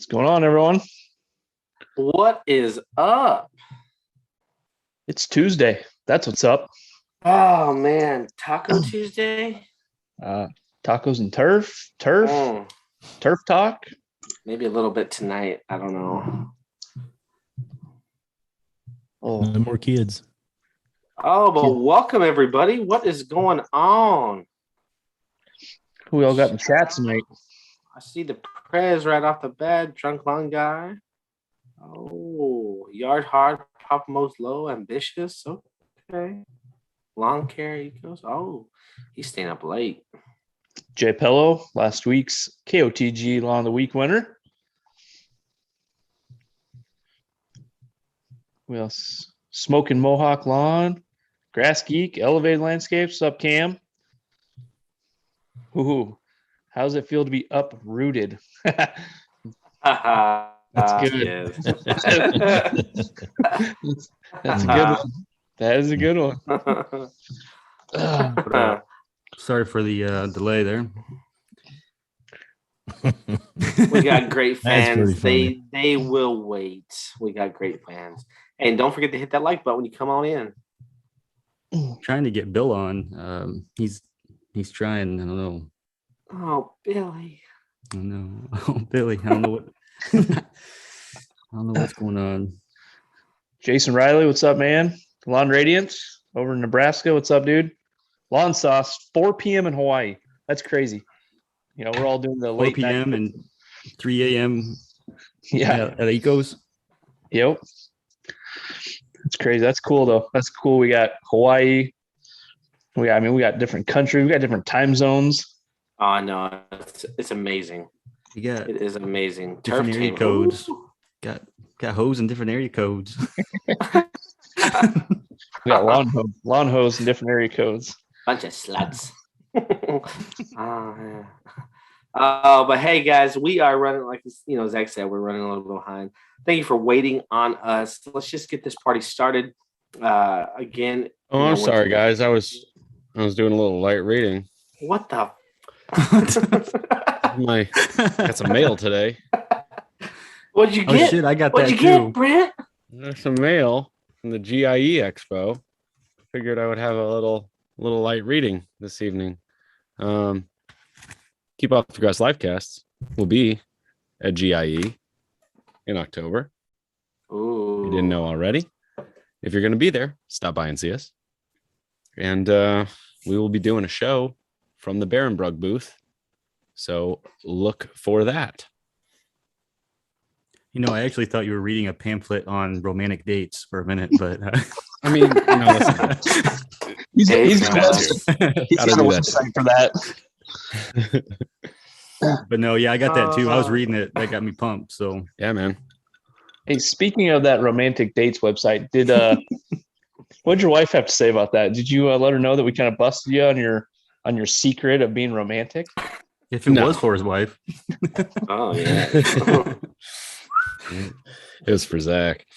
going on, everyone? What is up? It's Tuesday. That's what's up. Oh man, Taco Tuesday? Tacos and turf talk. Maybe a little bit tonight. I don't know. No more kids. Oh, but welcome everybody. What is going on? Who we all got in the chat tonight? I see the prez right off the bat. Drunk Lung Guy. Oh, Yard Hard, Pop Most Low, Ambitious. Okay. Lawn Care Ecos. Oh, he's staying up late. Jay Pello, last week's KOTG Lawn of the Week winner. Who else? Smoking Mohawk Lawn, Grass Geek, Elevated Landscapes. Up, Cam? Ooh, how does it feel to be uprooted? That's good. Yes. That's a good one. That is a good one. Sorry for the delay there. We got great fans. They They will wait. We got great fans. And don't forget to hit that like button when you come on in. Trying to get Bill on. He's trying. I don't know. Oh, Billy. I don't know. Oh, Billy. I don't know what. I don't know what's going on. Jason Riley, what's up, man? Lawn Radiance over in Nebraska. What's up, dude? Lawn Sauce, 4 p.m. in Hawaii. That's crazy. You know, we're all doing the 4 late p.m. night. and 3 a.m. Yeah. at Ecos. Yep. It's crazy. That's cool, though. That's cool. We got Hawaii. We got different countries. We got different time zones. Oh, no. It's amazing. It is amazing. Different area codes. Got hose in different area codes. We got lawn hose and different area codes. Bunch of sluts. But hey, guys, we are running, like Zach said, we're running a little behind. Thank you for waiting on us. Let's just get this party started. Again. Oh, I'm sorry, guys. I was doing a little light reading. What the? Got some mail today. What'd you get? Oh shit, I got What'd that you too. get, Brent? There's some mail from the GIE Expo. Figured I would have a little light reading this evening. Keep Off the Grass Livecast will be at GIE in October. Ooh. You didn't know already. If you're going to be there, stop by and see us. And we will be doing a show from the Barenbrug booth. So look for that. You know, I actually thought you were reading a pamphlet on romantic dates for a minute, but I mean, listen. He's got a website for that. But no, yeah, I got that too. I was reading it. That got me pumped. So Yeah, man. Hey, speaking of that romantic dates website, what'd your wife have to say about that? Did you let her know that we kind of busted you on your secret of being romantic? if it was for his wife. Oh yeah. It was for Zach.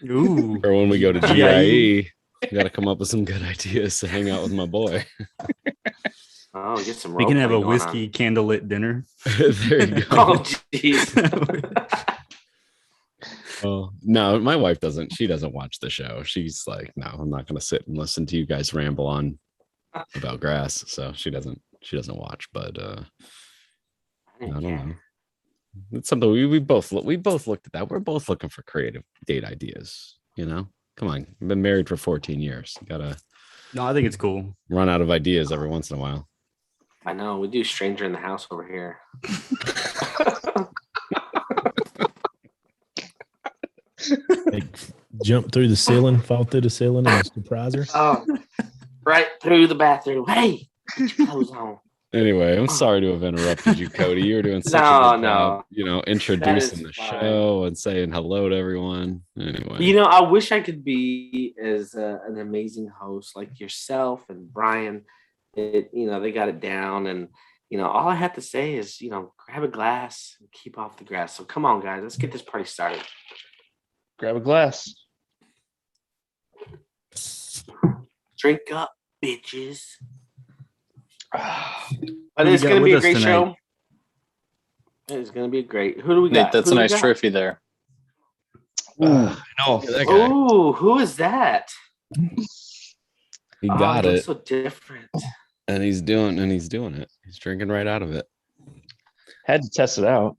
Ooh. Or when we go to GIE, got to come up with some good ideas to hang out with my boy. Oh, get some. We can have a role-playing going whiskey candlelit dinner. There you on. Oh, go. jeez. Oh, no, my wife doesn't. She doesn't watch the show. She's like, no, I'm not going to sit and listen to you guys ramble on about grass. So she doesn't watch. But I don't know. It's something we both looked at that. We're both looking for creative date ideas. Come on. I've been married for 14 years. Gotta. No, I think it's cool. Run out of ideas every once in a while. I know. We do stranger in the house over here. Like, jump through the ceiling, fall through the ceiling, and surprise her. Oh, right through the bathroom. Hey, get your clothes on. Anyway, I'm sorry to have interrupted you, Cody. You were doing such a good job, introducing the show and saying hello to everyone. Anyway, I wish I could be as an amazing host like yourself and Brian. They got it down, and all I have to say is, grab a glass and keep off the grass. So come on, guys, let's get this party started. Grab a glass. Drink up, bitches. But it's going to be a great show. It's going to be great. Who do we Nate, got? that's Who a do we nice got? trophy there. I know. Look at that guy. Oh, who is that? He got he it, looks so different. and he's doing it. He's drinking right out of it. Had to test it out.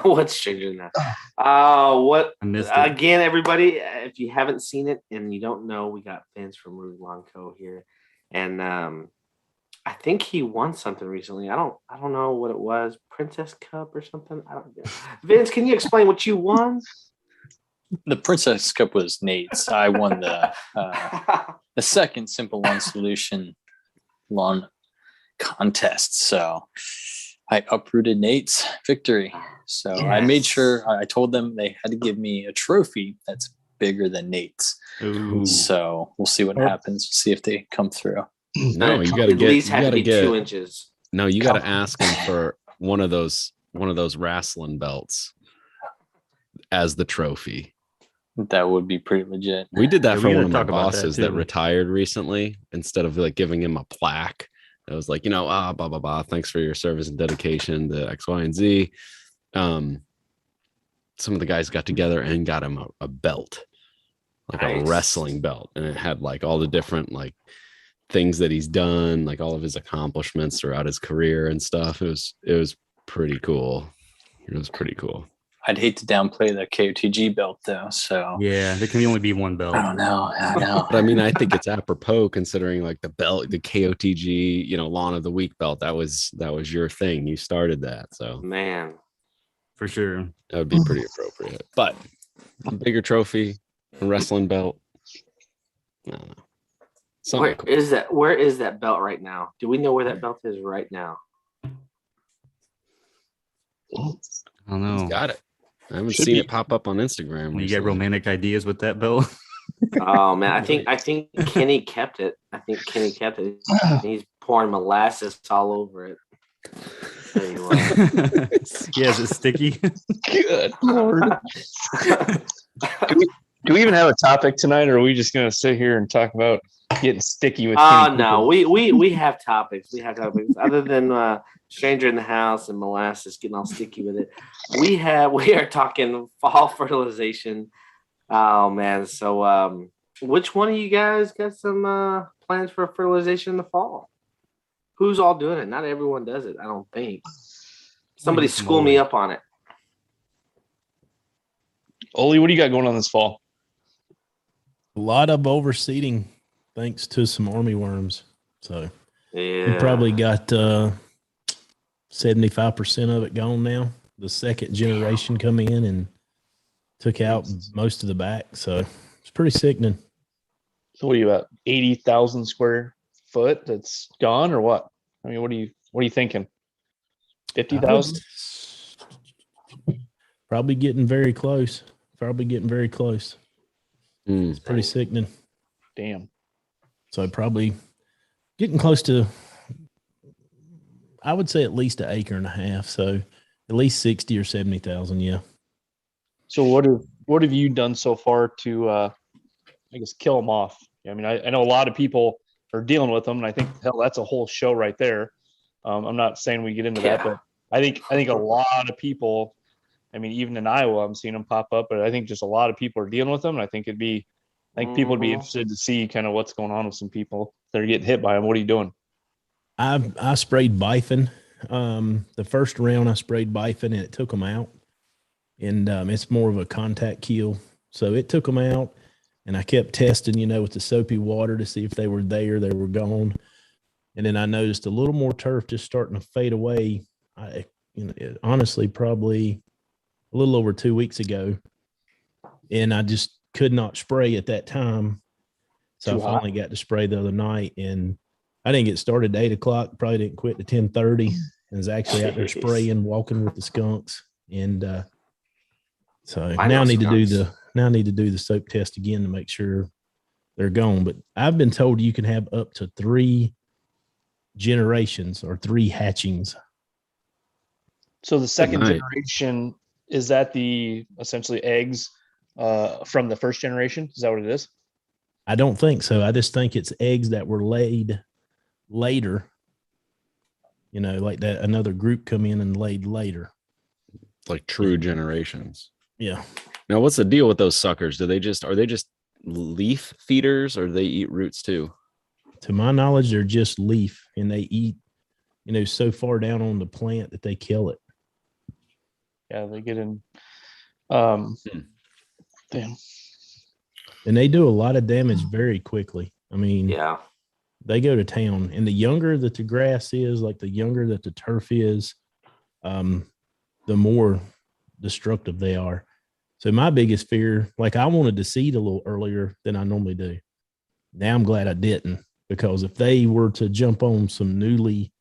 What's changing that? What I missed it. again, everybody? If you haven't seen it and you don't know, we got Vince from Rude Lonco here, and I think he won something recently. I don't know what it was, Princess Cup or something. I don't know. Vince, can you explain what you won? The Princess Cup was Nate's. I won the second Simple One Solution lawn contest. So I uprooted Nate's victory. So I made sure I told them they had to give me a trophy that's bigger than Nate's. Ooh. So we'll see what happens. See if they come through. No, you got to At get. least You had got to to be get. 2 inches. No, you got to ask him for one of those wrestling belts as the trophy. That would be pretty legit. We did that Yeah, for we one gotta of my talk about that, bosses that too. retired recently. Instead of like giving him a plaque, it was like, blah blah blah. Thanks for your service and dedication to X, Y, and Z. Some of the guys got together and got him a belt, like a Nice. wrestling belt, and it had like all the different like things that he's done, like all of his accomplishments throughout his career and stuff. It was pretty cool. It was pretty cool. I'd hate to downplay the KOTG belt though. So Yeah, there can only be one belt. I don't know. But I mean, I think it's apropos considering like the belt, the KOTG, lawn of the week belt. That was your thing. You started that, so Man. For sure. that would be pretty appropriate. But a bigger trophy, a wrestling belt. I don't know. Something Where cool. is that? Where is that belt right now? Do we know where that belt is right now? I don't know. He's got it. I haven't Should seen be. it pop up on Instagram. When you get recently. romantic ideas with that belt. Oh man, I think Kenny kept it. He's pouring molasses all over it. Tell you what. Yeah, is it sticky? Good Lord. Do we even have a topic tonight, or are we just going to sit here and talk about getting sticky with? Oh Kenny no, Cooper? we have topics. We have topics other than stranger in the house and molasses getting all sticky with it. We are talking fall fertilization. Oh man, so which one of you guys got some plans for fertilization in the fall? Who's all doing it? Not everyone does it, I don't think. Somebody school me up on it. Oli, what do you got going on this fall? A lot of overseeding thanks to some army worms. So Yeah, we probably got 75% of it gone now. The second generation come in and took out most of the back. So it's pretty sickening. So what are you about 80,000 square foot that's gone, or what? I mean, what are you thinking? 50,000? Probably getting very close. It's pretty sickening. Damn. So probably getting close to, I would say at least an acre and a half. So at least 60 or 70,000. Yeah. So what have you done so far to, I guess, kill them off? I mean, I know a lot of people are dealing with them, and I think hell, that's a whole show right there. I'm not saying we get into that, but I think a lot of people. I mean, even in Iowa, I'm seeing them pop up, but I think just a lot of people are dealing with them. And I think people would be interested to see kind of what's going on with some people that are getting hit by them. What are you doing? I sprayed bifin. The first round I sprayed bifin and it took them out. And it's more of a contact kill. So it took them out. And I kept testing, with the soapy water to see if they were there, they were gone. And then I noticed a little more turf just starting to fade away. Honestly, probably a little over 2 weeks ago. And I just could not spray at that time. So I finally got to spray the other night, and I didn't get started at 8 o'clock. Probably didn't quit to 10:30. And was actually out there spraying, walking with the skunks. And so now I need to do the soap test again to make sure they're gone. But I've been told you can have up to 3 generations or 3 hatchings. So the second generation, is that the essentially eggs from the first generation? Is that what it is? I don't think so. I just think it's eggs that were laid later like that another group come in and laid later. Like true generations. Yeah. Now, what's the deal with those suckers? Are they just leaf feeders, or do they eat roots too? To my knowledge, they're just leaf, and they eat, so far down on the plant that they kill it. Yeah, they get in. Damn. And they do a lot of damage very quickly. I mean, Yeah. they go to town, and the younger that the grass is, like the younger that the turf is, the more destructive they are. So my biggest fear, like I wanted to seed a little earlier than I normally do. Now I'm glad I didn't, because if they were to jump on some newly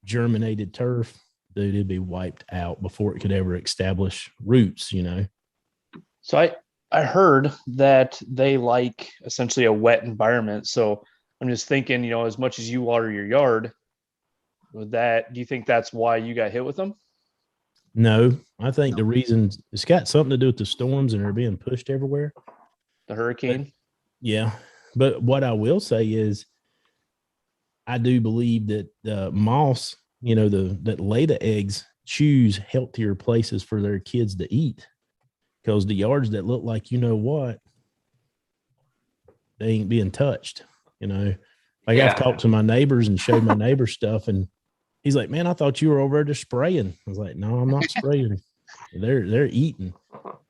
germinated turf, dude, it'd be wiped out before it could ever establish roots, So I heard that they like essentially a wet environment. So I'm just thinking, as much as you water your yard, do you think that's why you got hit with them? No, I think the reason it's got something to do with the storms and they're being pushed everywhere. The hurricane? Yeah. But what I will say is I do believe that the moths, that lay the eggs choose healthier places for their kids to eat, because the yards that look like, what, they ain't being touched, Like I've talked to my neighbors and showed my neighbor stuff, and he's like, man, I thought you were over there just spraying. I was like, no, I'm not spraying. They're eating.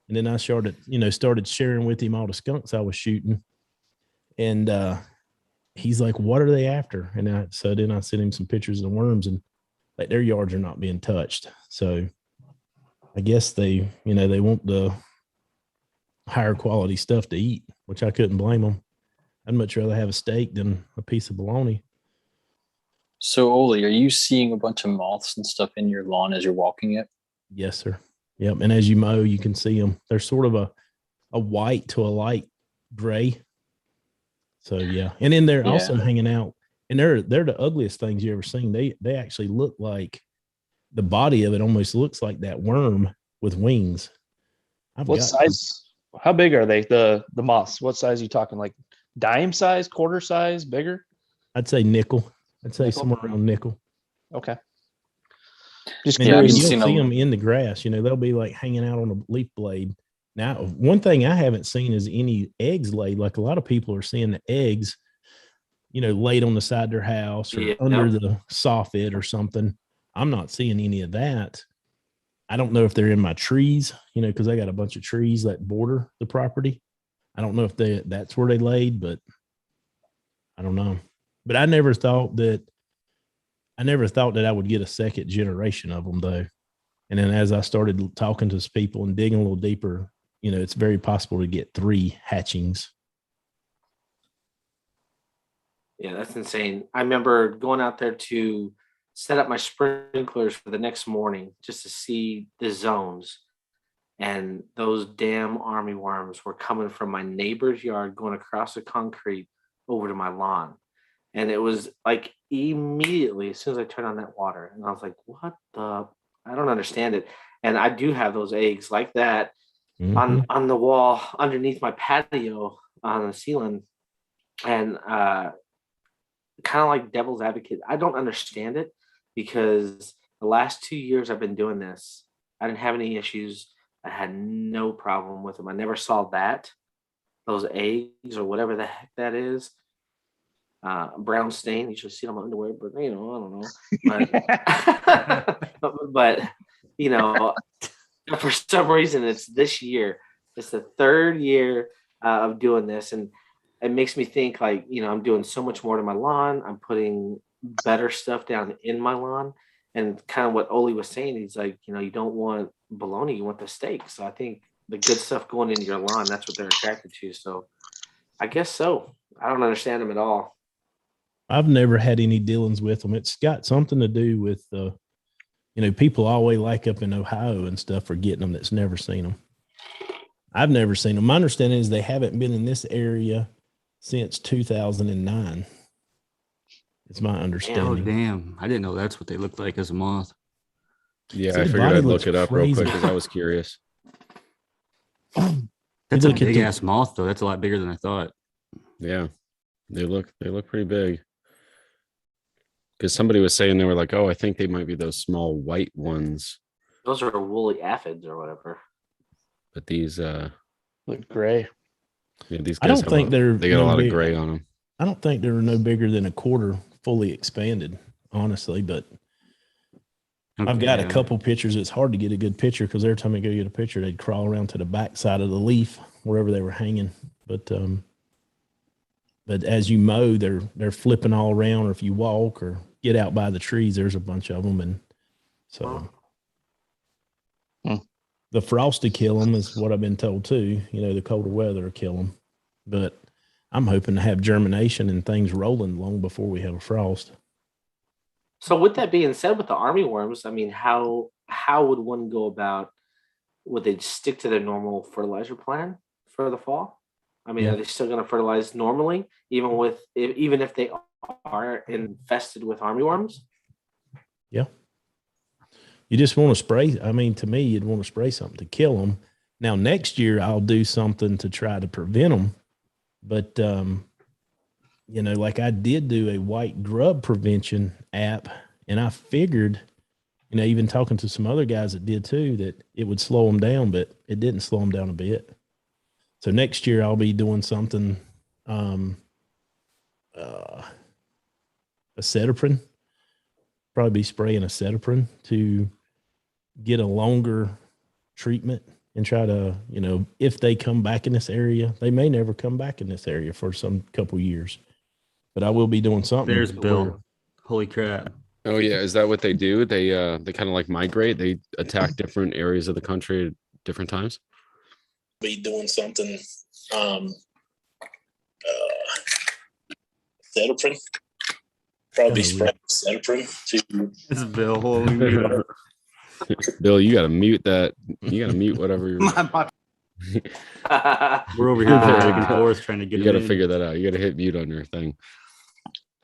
And then I started sharing with him all the skunks I was shooting. And he's like, what are they after? And then I sent him some pictures of the worms, and like their yards are not being touched. So I guess they want the higher quality stuff to eat, which I couldn't blame them. I'd much rather have a steak than a piece of bologna. So, Oli, are you seeing a bunch of moths and stuff in your lawn as you're walking it? Yes, sir. Yep. And as you mow, you can see them. They're sort of a white to a light gray. So, yeah. And then they're also hanging out, and they're the ugliest things you ever seen. They actually look like the body of it almost looks like that worm with wings. What size? How big are they? The moths? What size are you talking? Like dime size, quarter size, bigger? I'd say nickel. I'd say somewhere around nickel. Okay. Just you'll curious. see them in the grass. They'll be like hanging out on a leaf blade. Now, one thing I haven't seen is any eggs laid. Like a lot of people are seeing the eggs, laid on the side of their house or under the soffit or something. I'm not seeing any of that. I don't know if they're in my trees, because I got a bunch of trees that border the property. I don't know if that's where they laid, but I don't know. But I never thought that I would get a second generation of them, though. And then as I started talking to people and digging a little deeper, it's very possible to get 3 hatchings. Yeah, that's insane. I remember going out there to set up my sprinklers for the next morning just to see the zones. And those damn army worms were coming from my neighbor's yard, going across the concrete over to my lawn. And it was like immediately as soon as I turned on that water, and I was like, I don't understand it. And I do have those eggs like that on the wall underneath my patio on the ceiling. And kind of like devil's advocate, I don't understand it, because the last 2 years I've been doing this, I didn't have any issues. I had no problem with them. I never saw those eggs or whatever the heck that is. Brown stain. You should see it on my underwear, but I don't know. But for some reason, it's this year. It's the 3rd year of doing this, and it makes me think like, I'm doing so much more to my lawn. I'm putting better stuff down in my lawn, and kind of what Oli was saying. He's like, you don't want bologna, you want the steak. So I think the good stuff going into your lawn, that's what they're attracted to. So I guess so. I don't understand them at all. I've never had any dealings with them. It's got something to do with, people always like up in Ohio and stuff are getting them that's never seen them. I've never seen them. My understanding is they haven't been in this area since 2009. It's my understanding. Oh, damn. I didn't know that's what they looked like as a moth. Yeah, So I figured I'd look it up real quick because I was curious. That's a big ass moth, though. That's a lot bigger than I thought. Yeah, they look pretty big. Because somebody was saying they were like, oh, I think they might be those small white ones. Those are woolly aphids or whatever. But these Look gray. yeah, these I guys don't think they got a lot of gray on them. I don't think they're no bigger than a quarter fully expanded, honestly. But I've got a couple pictures. It's hard to get a good picture because every time I go get a picture, they'd crawl around to the back side of the leaf wherever they were hanging. But as you mow, they're flipping all around. Or if you walk or get out by the trees, there's a bunch of them, and so the frost to kill them is what I've been told too. You know, the colder weather will kill them, but I'm hoping to have germination and things rolling long before we have a frost. So with that being said, with the army worms, I mean, how would one go about? Would they stick to their normal fertilizer plan for the fall? I mean, are they still going to fertilize normally, even if they are infested with army worms? Yeah. You just want to spray. I mean, to me, you'd want to spray something to kill them. Now, next year, I'll do something to try to prevent them. But, you know, like I did do a white grub prevention app, and I figured, you know, even talking to some other guys that did too, that it would slow them down, but it didn't slow them down a bit. So next year I'll be doing something, acetoprin, probably be spraying acetoprin to get a longer treatment and try to, you know, if they come back in this area, they may never come back in this area for some couple years, but I will be doing something. There's Bill. Holy crap. Oh yeah, is that what they do? They kind of like migrate. They attack different areas of the country at different times. Be doing something, acetoprin, probably spray acetoprin to. This is Bill. Holy Bill, you gotta mute that. You gotta mute whatever you're. We're over here back and forth trying to get. You gotta figure that out. You gotta hit mute on your thing.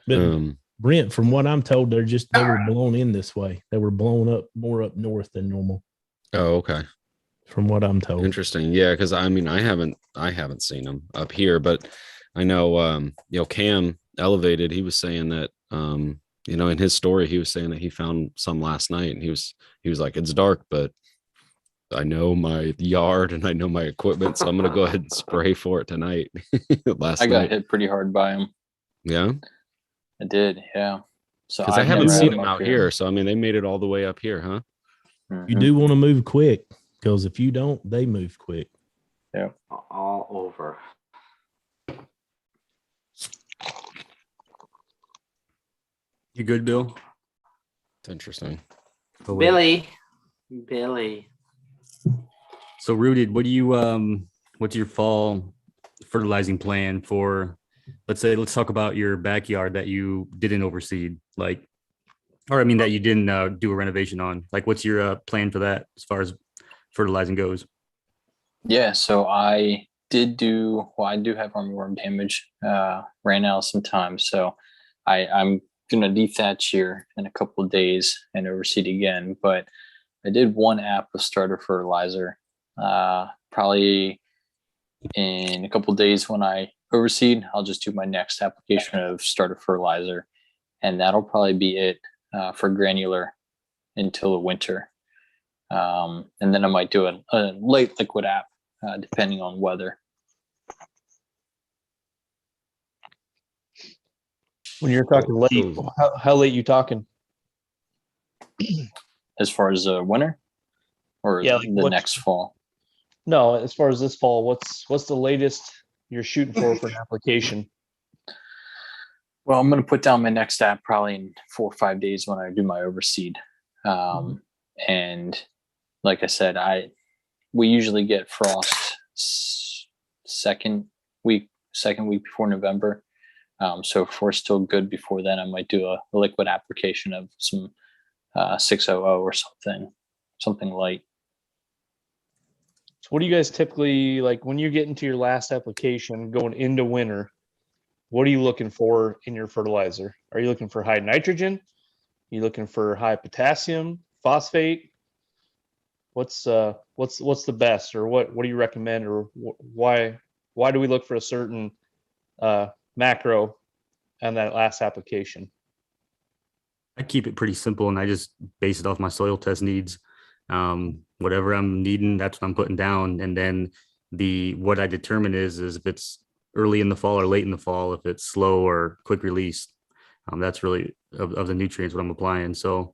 But Brent, from what I'm told, they were blown in this way. They were blown up more up north than normal. Oh, okay. From what I'm told. Interesting. Yeah, because I mean, I haven't seen them up here, but I know you know, Cam Elevated, he was saying that you know, in his story, he was saying that he found some last night, and he was like, it's dark, but I know my yard and I know my equipment, so I'm gonna go ahead and spray for it tonight. I got hit pretty hard by him. Yeah. I did, yeah. So because I haven't seen them out here. So I mean, they made it all the way up here, huh? Mm-hmm. You do want to move quick, because if you don't, they move quick. Yeah, all over. You good, Bill? It's interesting. Oh, Billy. So Rudy, what do you what's your fall fertilizing plan for? Let's talk about your backyard that you didn't overseed, like, or I mean that you didn't do a renovation on. Like, what's your plan for that as far as fertilizing goes? Yeah, so I do have armyworm damage. Ran out some time, so I'm gonna dethatch here in a couple of days and overseed again. But I did one app of starter fertilizer. Probably in a couple of days when I overseed, I'll just do my next application of starter fertilizer, and that'll probably be it for granular until the winter. And then I might do a late liquid app depending on weather. When you're talking late, how late you talking? As far as winter, or yeah, like the next fall? No, as far as this fall, what's the latest you're shooting for an application? Well, I'm going to put down my next app probably in 4 or 5 days when I do my overseed. And like I said, we usually get frost second week before November. So if we're still good before then, I might do a liquid application of some 600 or something light. So what do you guys typically, like when you get into your last application going into winter, what are you looking for in your fertilizer? Are you looking for high nitrogen? Are you looking for high potassium, phosphate? What's the best, or what do you recommend, or why do we look for a certain macro on that last application? I keep it pretty simple, and I just base it off my soil test needs. Whatever I'm needing, that's what I'm putting down. And then what I determine is if it's early in the fall or late in the fall, if it's slow or quick release. That's really of the nutrients what I'm applying. So,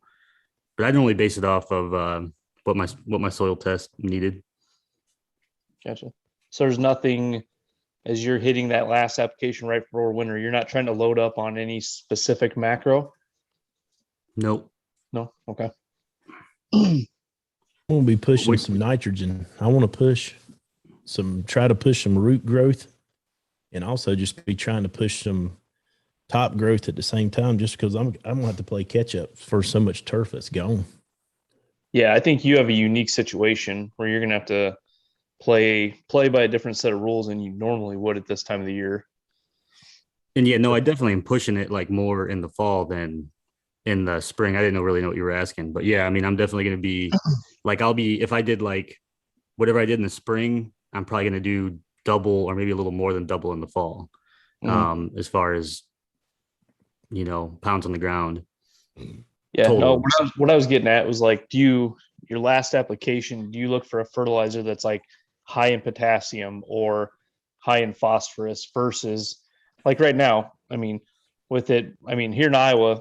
but I normally base it off of what my soil test needed. Gotcha. So there's nothing as you're hitting that last application right before winter, you're not trying to load up on any specific macro? Nope. No? Okay. I want to be pushing some nitrogen. I want to try to push some root growth, and also just be trying to push some top growth at the same time, just because I'm going to have to play catch up for so much turf that's gone. Yeah, I think you have a unique situation where you're going to have to play by a different set of rules than you normally would at this time of the year. And yeah, no, I definitely am pushing it like more in the fall than in the spring. I didn't really know what you were asking, but yeah, I mean, I'm definitely going to be like, if I did like whatever I did in the spring, I'm probably going to do double or maybe a little more than double in the fall. Mm-hmm. As far as, pounds on the ground. Yeah, total. No, what I was getting at was like, your last application, do you look for a fertilizer that's like high in potassium or high in phosphorus versus like right now, here in Iowa,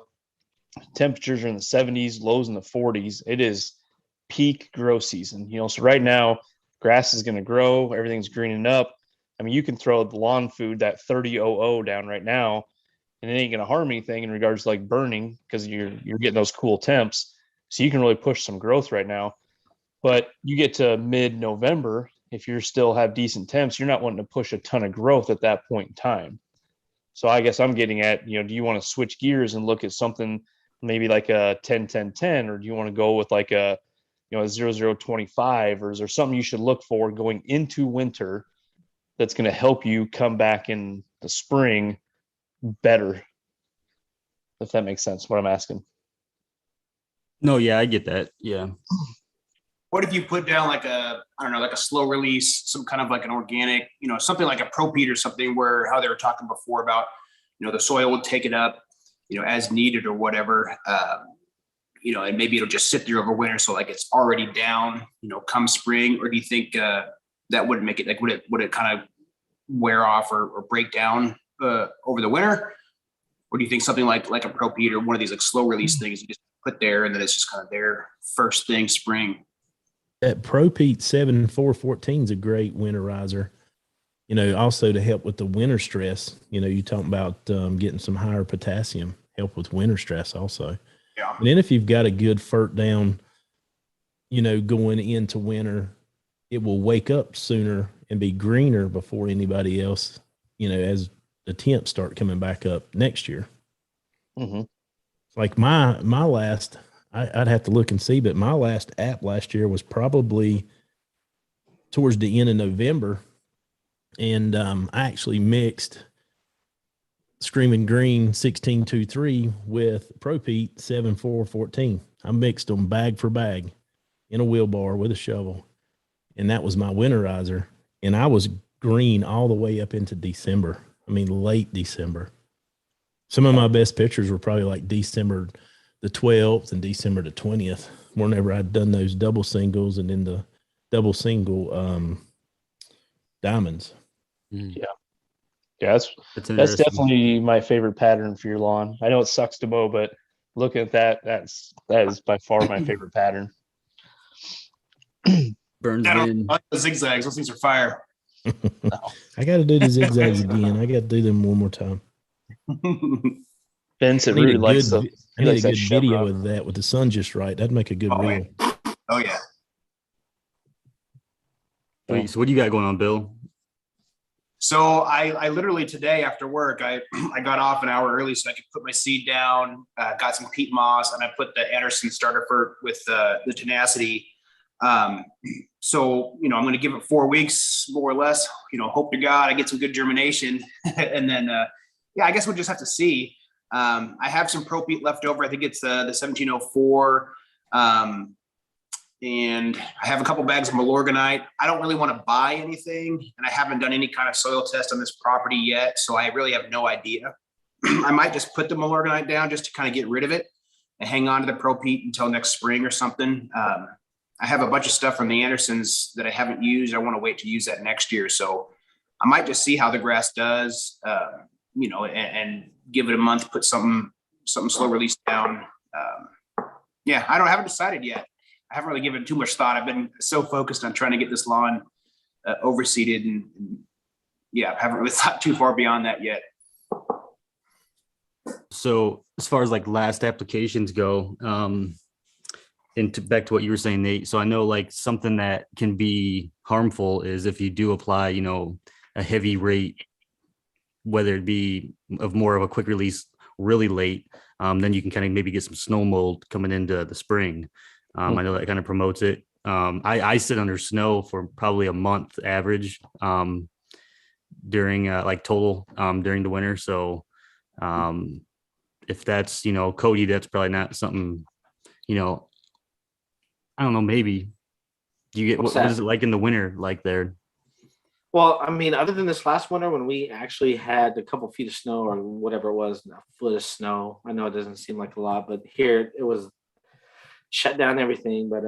temperatures are in the 70s, lows in the 40s. It is peak grow season, so right now grass is going to grow, everything's greening up. You can throw the lawn food, that 30-00 down right now, and it ain't going to harm anything in regards to like burning, because you're getting those cool temps. So you can really push some growth right now. But you get to mid-November, if you still have decent temps, you're not wanting to push a ton of growth at that point in time. So I guess I'm getting at, do you want to switch gears and look at something maybe like a 10-10-10, or do you want to go with like a 0-0-25, or is there something you should look for going into winter that's going to help you come back in the spring better? If that makes sense, what I'm asking. No, yeah, I get that. Yeah. What if you put down like a slow release, some kind of like an organic, something like a Pro Peat or something, where how they were talking before about, the soil would take it up, as needed or whatever, and maybe it'll just sit there over winter. So like it's already down, come spring, or do you think that wouldn't make it, like, would it kind of wear off or break down over the winter? Or do you think something like a Pro Peat or one of these like slow release things you just put there and then it's just kind of there first thing spring? That Pro Peat 7-4-14 is a great winterizer. Also to help with the winter stress. You talking about getting some higher potassium, help with winter stress also. Yeah. And then if you've got a good fert down, going into winter, it will wake up sooner and be greener before anybody else, as the temps start coming back up next year. Mm-hmm. Like my last, I'd have to look and see, but my last app last year was probably towards the end of November. And I actually mixed Screaming Green 16-2-3 with Pro Peat 7-4-14. I mixed them bag for bag in a wheelbarrow with a shovel. And that was my winterizer. And I was green all the way up into December. Late December. Some of my best pictures were probably like December the 12th and December the 20th, whenever I'd done those double singles and then the double single diamonds. Yeah. Yeah, that's definitely my favorite pattern for your lawn. I know it sucks to mow, but looking at that is by far my favorite pattern. Burns in. The zigzags, those things are fire. I got to do the zigzags again. I got to do them one more time. Vincent really likes I need a good video rub of that with the sun just right. That'd make a good reel. Oh yeah. Wait, so what do you got going on, Bill? So I literally today after work, I got off an hour early so I could put my seed down, got some peat moss, and I put the Anderson starter with the tenacity. So, I'm going to give it 4 weeks, more or less, hope to God I get some good germination. And then, I guess we'll just have to see. I have some Pro Peat left over. I think it's the 1704. And I have a couple bags of Milorganite. I don't really want to buy anything, and I haven't done any kind of soil test on this property yet. So I really have no idea. I might just put the Milorganite down just to kind of get rid of it. and hang on to the Pro Pete until next spring or something. I have a bunch of stuff from the Andersons that I haven't used. I want to wait to use that next year. So I might just see how the grass does, and give it a month, put something slow release down. I haven't decided yet. I haven't really given it too much thought. I've been so focused on trying to get this lawn overseeded and I haven't really thought too far beyond that yet. So as far as like last applications go, back to what you were saying, Nate. So I know like something that can be harmful is if you do apply, a heavy rate, whether it be of more of a quick release really late, then you can kind of maybe get some snow mold coming into the spring. I know that kind of promotes it. I sit under snow for probably a month average during during the winter. So if that's, Cody, that's probably not something, I don't know, maybe. Do you get what is it like in the winter like there? Well, I mean, other than this last winter when we actually had a couple feet of snow or whatever it was, a foot of snow. I know it doesn't seem like a lot, but here it was shut down everything. But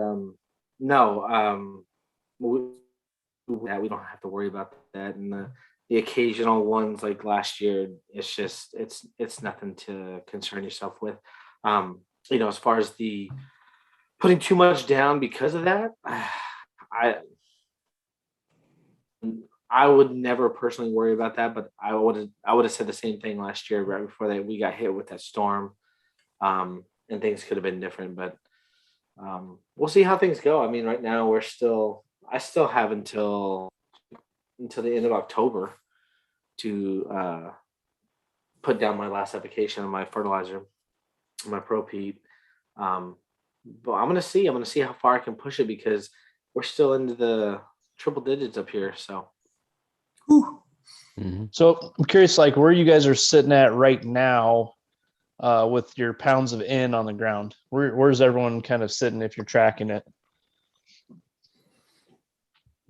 we don't have to worry about that. And the occasional ones like last year, it's just it's nothing to concern yourself with. As far as the putting too much down because of that, I would never personally worry about that, but I would have said the same thing last year right before that we got hit with that storm, and things could have been different. But we'll see how things go. I mean, right now I still have until the end of October to put down my last application on my fertilizer, my Pro Pete. But I'm gonna see how far I can push it because we're still into the triple digits up here. So. Mm-hmm. So I'm curious, like where you guys are sitting at right now with your pounds of N on the ground. Where's everyone kind of sitting if you're tracking it?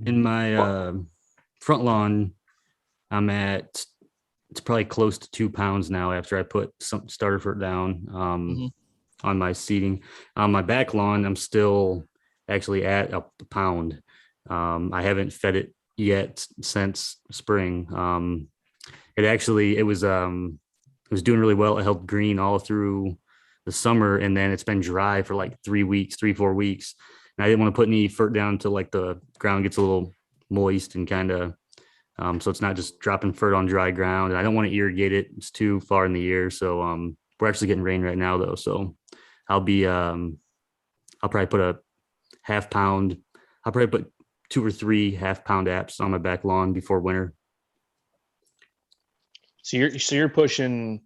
In my front lawn, it's probably close to 2 pounds now after I put some starter fert down on my seeding. On my back lawn, I'm still actually at a pound. I haven't fed it yet since spring. It was doing really well. It held green all through the summer, and then it's been dry for like 4 weeks. And I didn't want to put any fert down until like the ground gets a little moist and kind of so it's not just dropping fert on dry ground. And I don't want to irrigate it. It's too far in the year. So we're actually getting rain right now though. So I'll probably put a half pound. I'll probably put 2 or 3 half-pound apps on my back lawn before winter. So you're pushing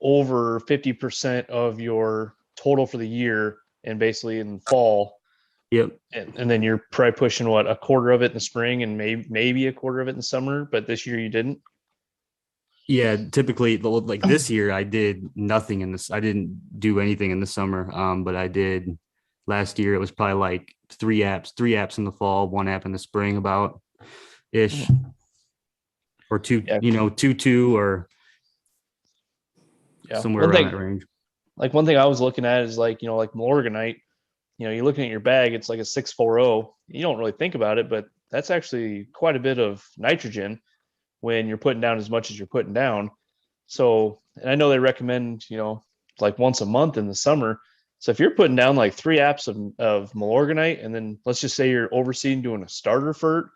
over 50% of your total for the year, and basically in fall. Yep. And then you're probably pushing a quarter of it in the spring and maybe a quarter of it in the summer. But this year you didn't. Yeah, typically like this year I did nothing in this. I didn't do anything in the summer. But I did last year. It was probably like 3 apps in the fall, 1 app in the spring, about ish, or 2, 2 or somewhere around that range. Like one thing I was looking at is like Milorganite. You're looking at your bag, it's like a 640. You don't really think about it, but that's actually quite a bit of nitrogen when you're putting down as much as you're putting down. So, and I know they recommend, like once a month in the summer. So if you're putting down like 3 apps of Milorganite, and then let's just say you're overseeding doing a starter fert,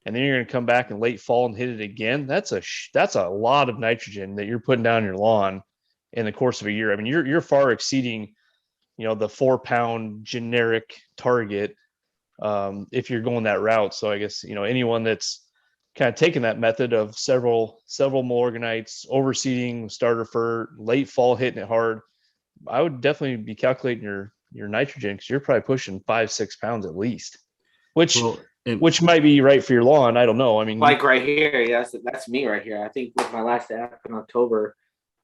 and then you're going to come back in late fall and hit it again, that's a lot of nitrogen that you're putting down your lawn in the course of a year. I mean, you're far exceeding, the 4-pound generic target if you're going that route. So I guess, anyone that's kind of taking that method of several Milorganites, overseeding, starter fert, late fall hitting it hard, I would definitely be calculating your nitrogen, because you're probably pushing 5-6 pounds at least, which might be right for your lawn. I don't know. I mean, like right here, yes, that's me right here. I think with my last app in October,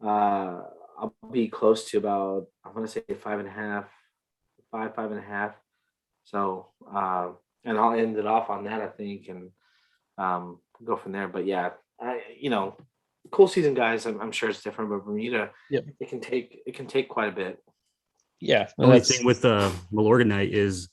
I'll be close to about, I'm going to say 5.5. So, and I'll end it off on that, I think, and go from there. But yeah, cool season, guys. I'm sure it's different, but Bermuda, it can take quite a bit. Yeah. The only thing with Milorganite is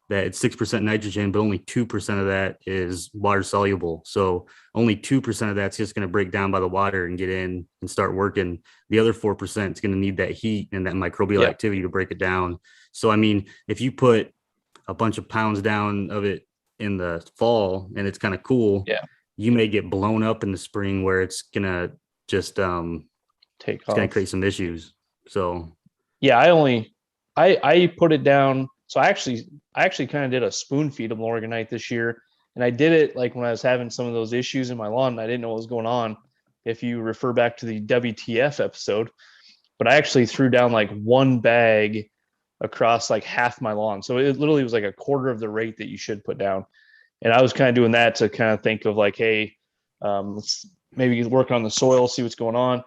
that it's 6% nitrogen, but only 2% of that is water soluble. So only 2% of that's just going to break down by the water and get in and start working. The other 4% is going to need that heat and that microbial activity to break it down. So, I mean, if you put a bunch of pounds down of it in the fall and it's kind of cool, you may get blown up in the spring where it's going to just take it's going to create some issues. So, yeah, I put it down. So I actually kind of did a spoon feed of Milorganite this year, and I did it like when I was having some of those issues in my lawn. And I didn't know what was going on. If you refer back to the WTF episode, but I actually threw down like one bag across like half my lawn. So it literally was like a quarter of the rate that you should put down. And I was kind of doing that to kind of think of like, hey, let's maybe work on the soil, see what's going on.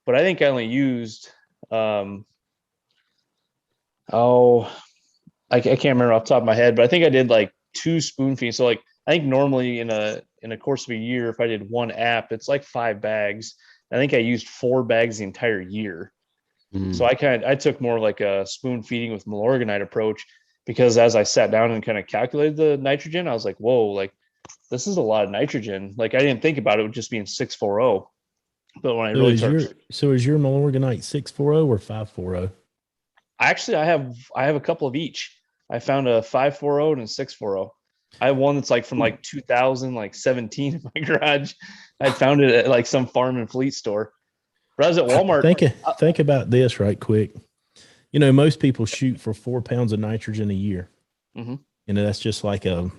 But I think I only used, I can't remember off the top of my head, but I think I did like 2 spoon feeds. So like, I think normally in a course of a year, if I did one app, it's like 5 bags. I think I used 4 bags the entire year. So I took more like a spoon feeding with Milorganite approach, because as I sat down and kind of calculated the nitrogen, I was like, whoa, like this is a lot of nitrogen. Like I didn't think about it just being 640. But when I really started, is your Milorganite 640 or 540? Actually, I have a couple of each. I found a 540 and a 640. I have one that's like from like 2017 in my garage. I found it at like some farm and fleet store. But I was at Walmart. Think about this right quick. You know, most people shoot for 4 pounds of nitrogen a year. Mm-hmm. You know, that's just like a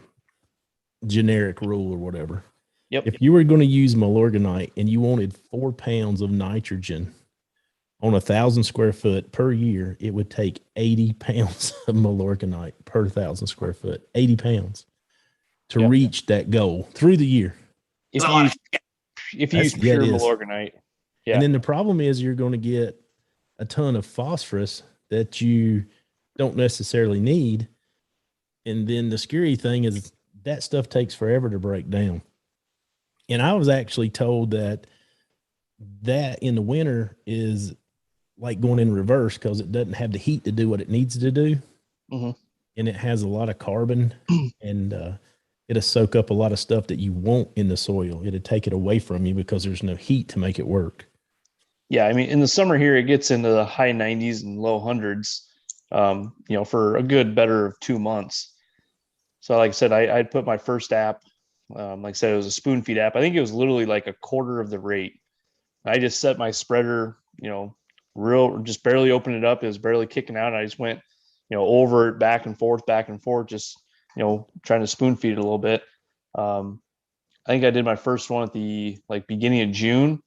generic rule or whatever. Yep. If you were going to use Milorganite and you wanted 4 pounds of nitrogen on 1,000 square foot per year, it would take 80 pounds of Milorganite per 1,000 square foot. 80 pounds to reach that goal through the year. If you use pure Milorganite. Yeah. And then the problem is you're going to get a ton of phosphorus that you don't necessarily need. And then the scary thing is that stuff takes forever to break down. And I was actually told that in the winter is like going in reverse because it doesn't have the heat to do what it needs to do. Mm-hmm. And it has a lot of carbon and it'll soak up a lot of stuff that you want in the soil. It'll take it away from you because there's no heat to make it work. Yeah, I mean, in the summer here, it gets into the high 90s and low hundreds, for a good better of 2 months. So like I said, I'd put my first app, like I said, it was a spoon feed app. I think it was literally like a quarter of the rate. I just set my spreader, just barely opened it up. It was barely kicking out. I just went, over it back and forth, just, trying to spoon feed it a little bit. I think I did my first one at the beginning of June.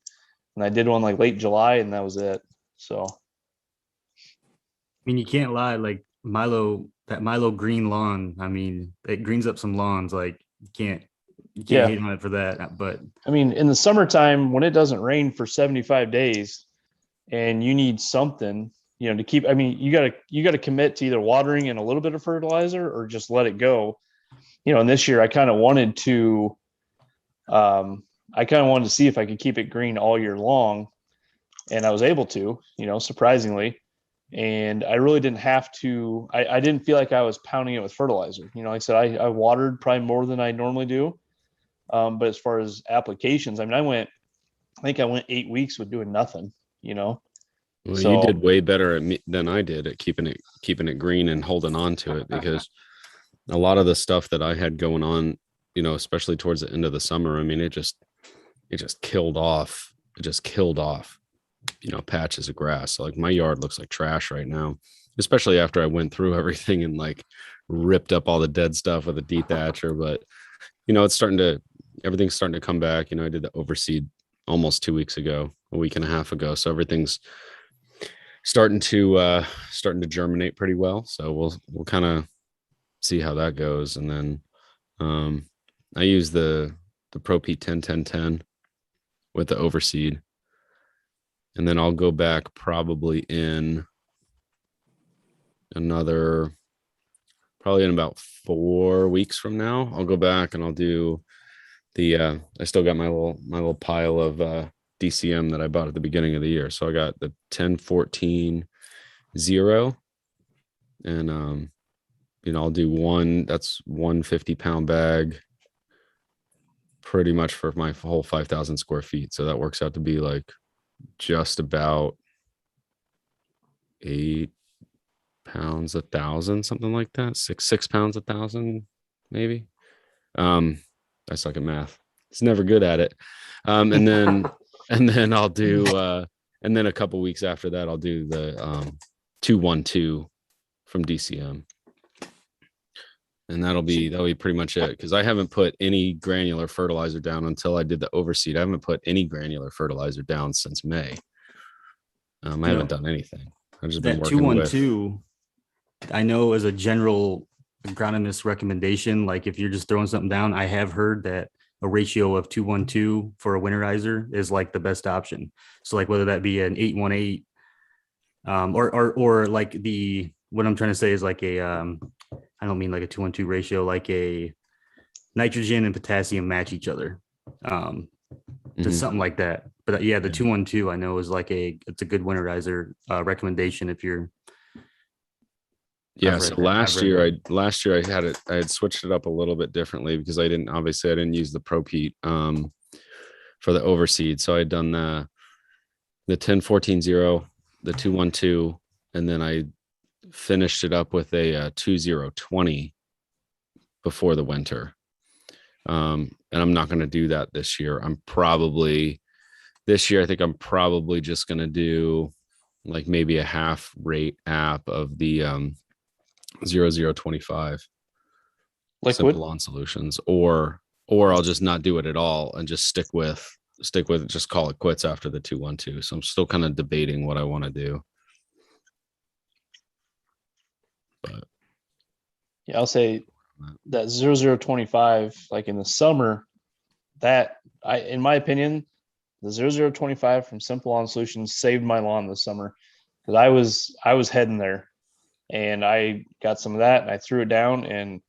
And I did one like late July, and that was it. So, I mean, you can't lie. Like that Milo green lawn. I mean, it greens up some lawns. Like you can't hate on it for that. But I mean, in the summertime when it doesn't rain for 75 days, and you need something, to keep. I mean, you gotta commit to either watering and a little bit of fertilizer or just let it go. And this year I kind of wanted to. See if I could keep it green all year long, and I was able to, surprisingly. And I really didn't have to. I didn't feel like I was pounding it with fertilizer. Like I said, I watered probably more than I normally do. But as far as applications, I mean, I think I went 8 weeks with doing nothing. Well, so, you did way better than I did at keeping it green and holding on to it, because a lot of the stuff that I had going on, especially towards the end of the summer, I mean, it just killed off. Patches of grass. So, like, my yard looks like trash right now, especially after I went through everything and like ripped up all the dead stuff with a dethatcher. But everything's starting to come back. I did the overseed almost 2 weeks ago, a week and a half ago. So everything's starting to germinate pretty well. So we'll kind of see how that goes. And then I use the ProPete 10-10-10 with the overseed. And then I'll go back probably in about 4 weeks from now. I'll go back and I'll do I still got my little pile of DCM that I bought at the beginning of the year. So I got the 10-14-0 and I'll do one. That's 150-pound bag, pretty much for my whole 5,000 square feet. So that works out to be like just about 8 pounds 1,000, something like that. Six pounds 1,000, maybe. I suck at math. It's never good at it. And then I'll do and then a couple weeks after that I'll do the 212 from DCM. And that'll be pretty much it, because I haven't put any granular fertilizer down until I did the overseed. I haven't put any granular fertilizer down since May. I haven't done anything. I've just been working 212. I know as a general agronomist recommendation, like if you're just throwing something down, I have heard that a ratio of 212 for a winterizer is like the best option. So like whether that be an 818, or like what I'm trying to say is like a I don't mean like a 2-1-2 ratio, like a nitrogen and potassium match each other. Just something like that. But yeah, the 2-1-2 I know is like it's a good winterizer recommendation if you're. Yeah. So last year I had switched it up a little bit differently, because I didn't use the ProPete for the overseed. So I had done the 10-14-0, the 2-1-2, and then I finished it up with a 2-0-20 before the winter. And I'm not going to do that this year. I think I'm probably just going to do like maybe a half rate app of the 0025 liquid simple lawn solutions, or I'll just not do it at all and just stick with it, just call it quits after the 2-1-2. So I'm still kind of debating what I want to do. But yeah, I'll say that 0025, like in the summer, that in my opinion, the 0025 from Simple Lawn Solutions saved my lawn this summer, because I was heading there, and I got some of that and I threw it down, and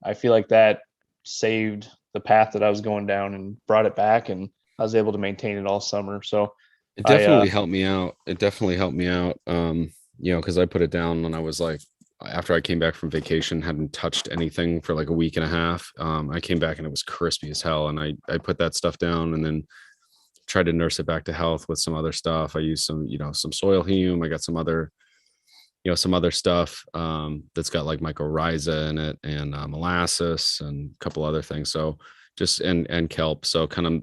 I feel like that saved the path that I was going down and brought it back, and I was able to maintain it all summer. So it definitely helped me out. Because I put it down when I was like, after I came back from vacation, hadn't touched anything for like a week and a half. I came back and it was crispy as hell. And I put that stuff down and then tried to nurse it back to health with some other stuff. I used some soil hume. I got some other stuff that's got like mycorrhiza in it, and molasses and a couple other things. So just, and kelp. So kind of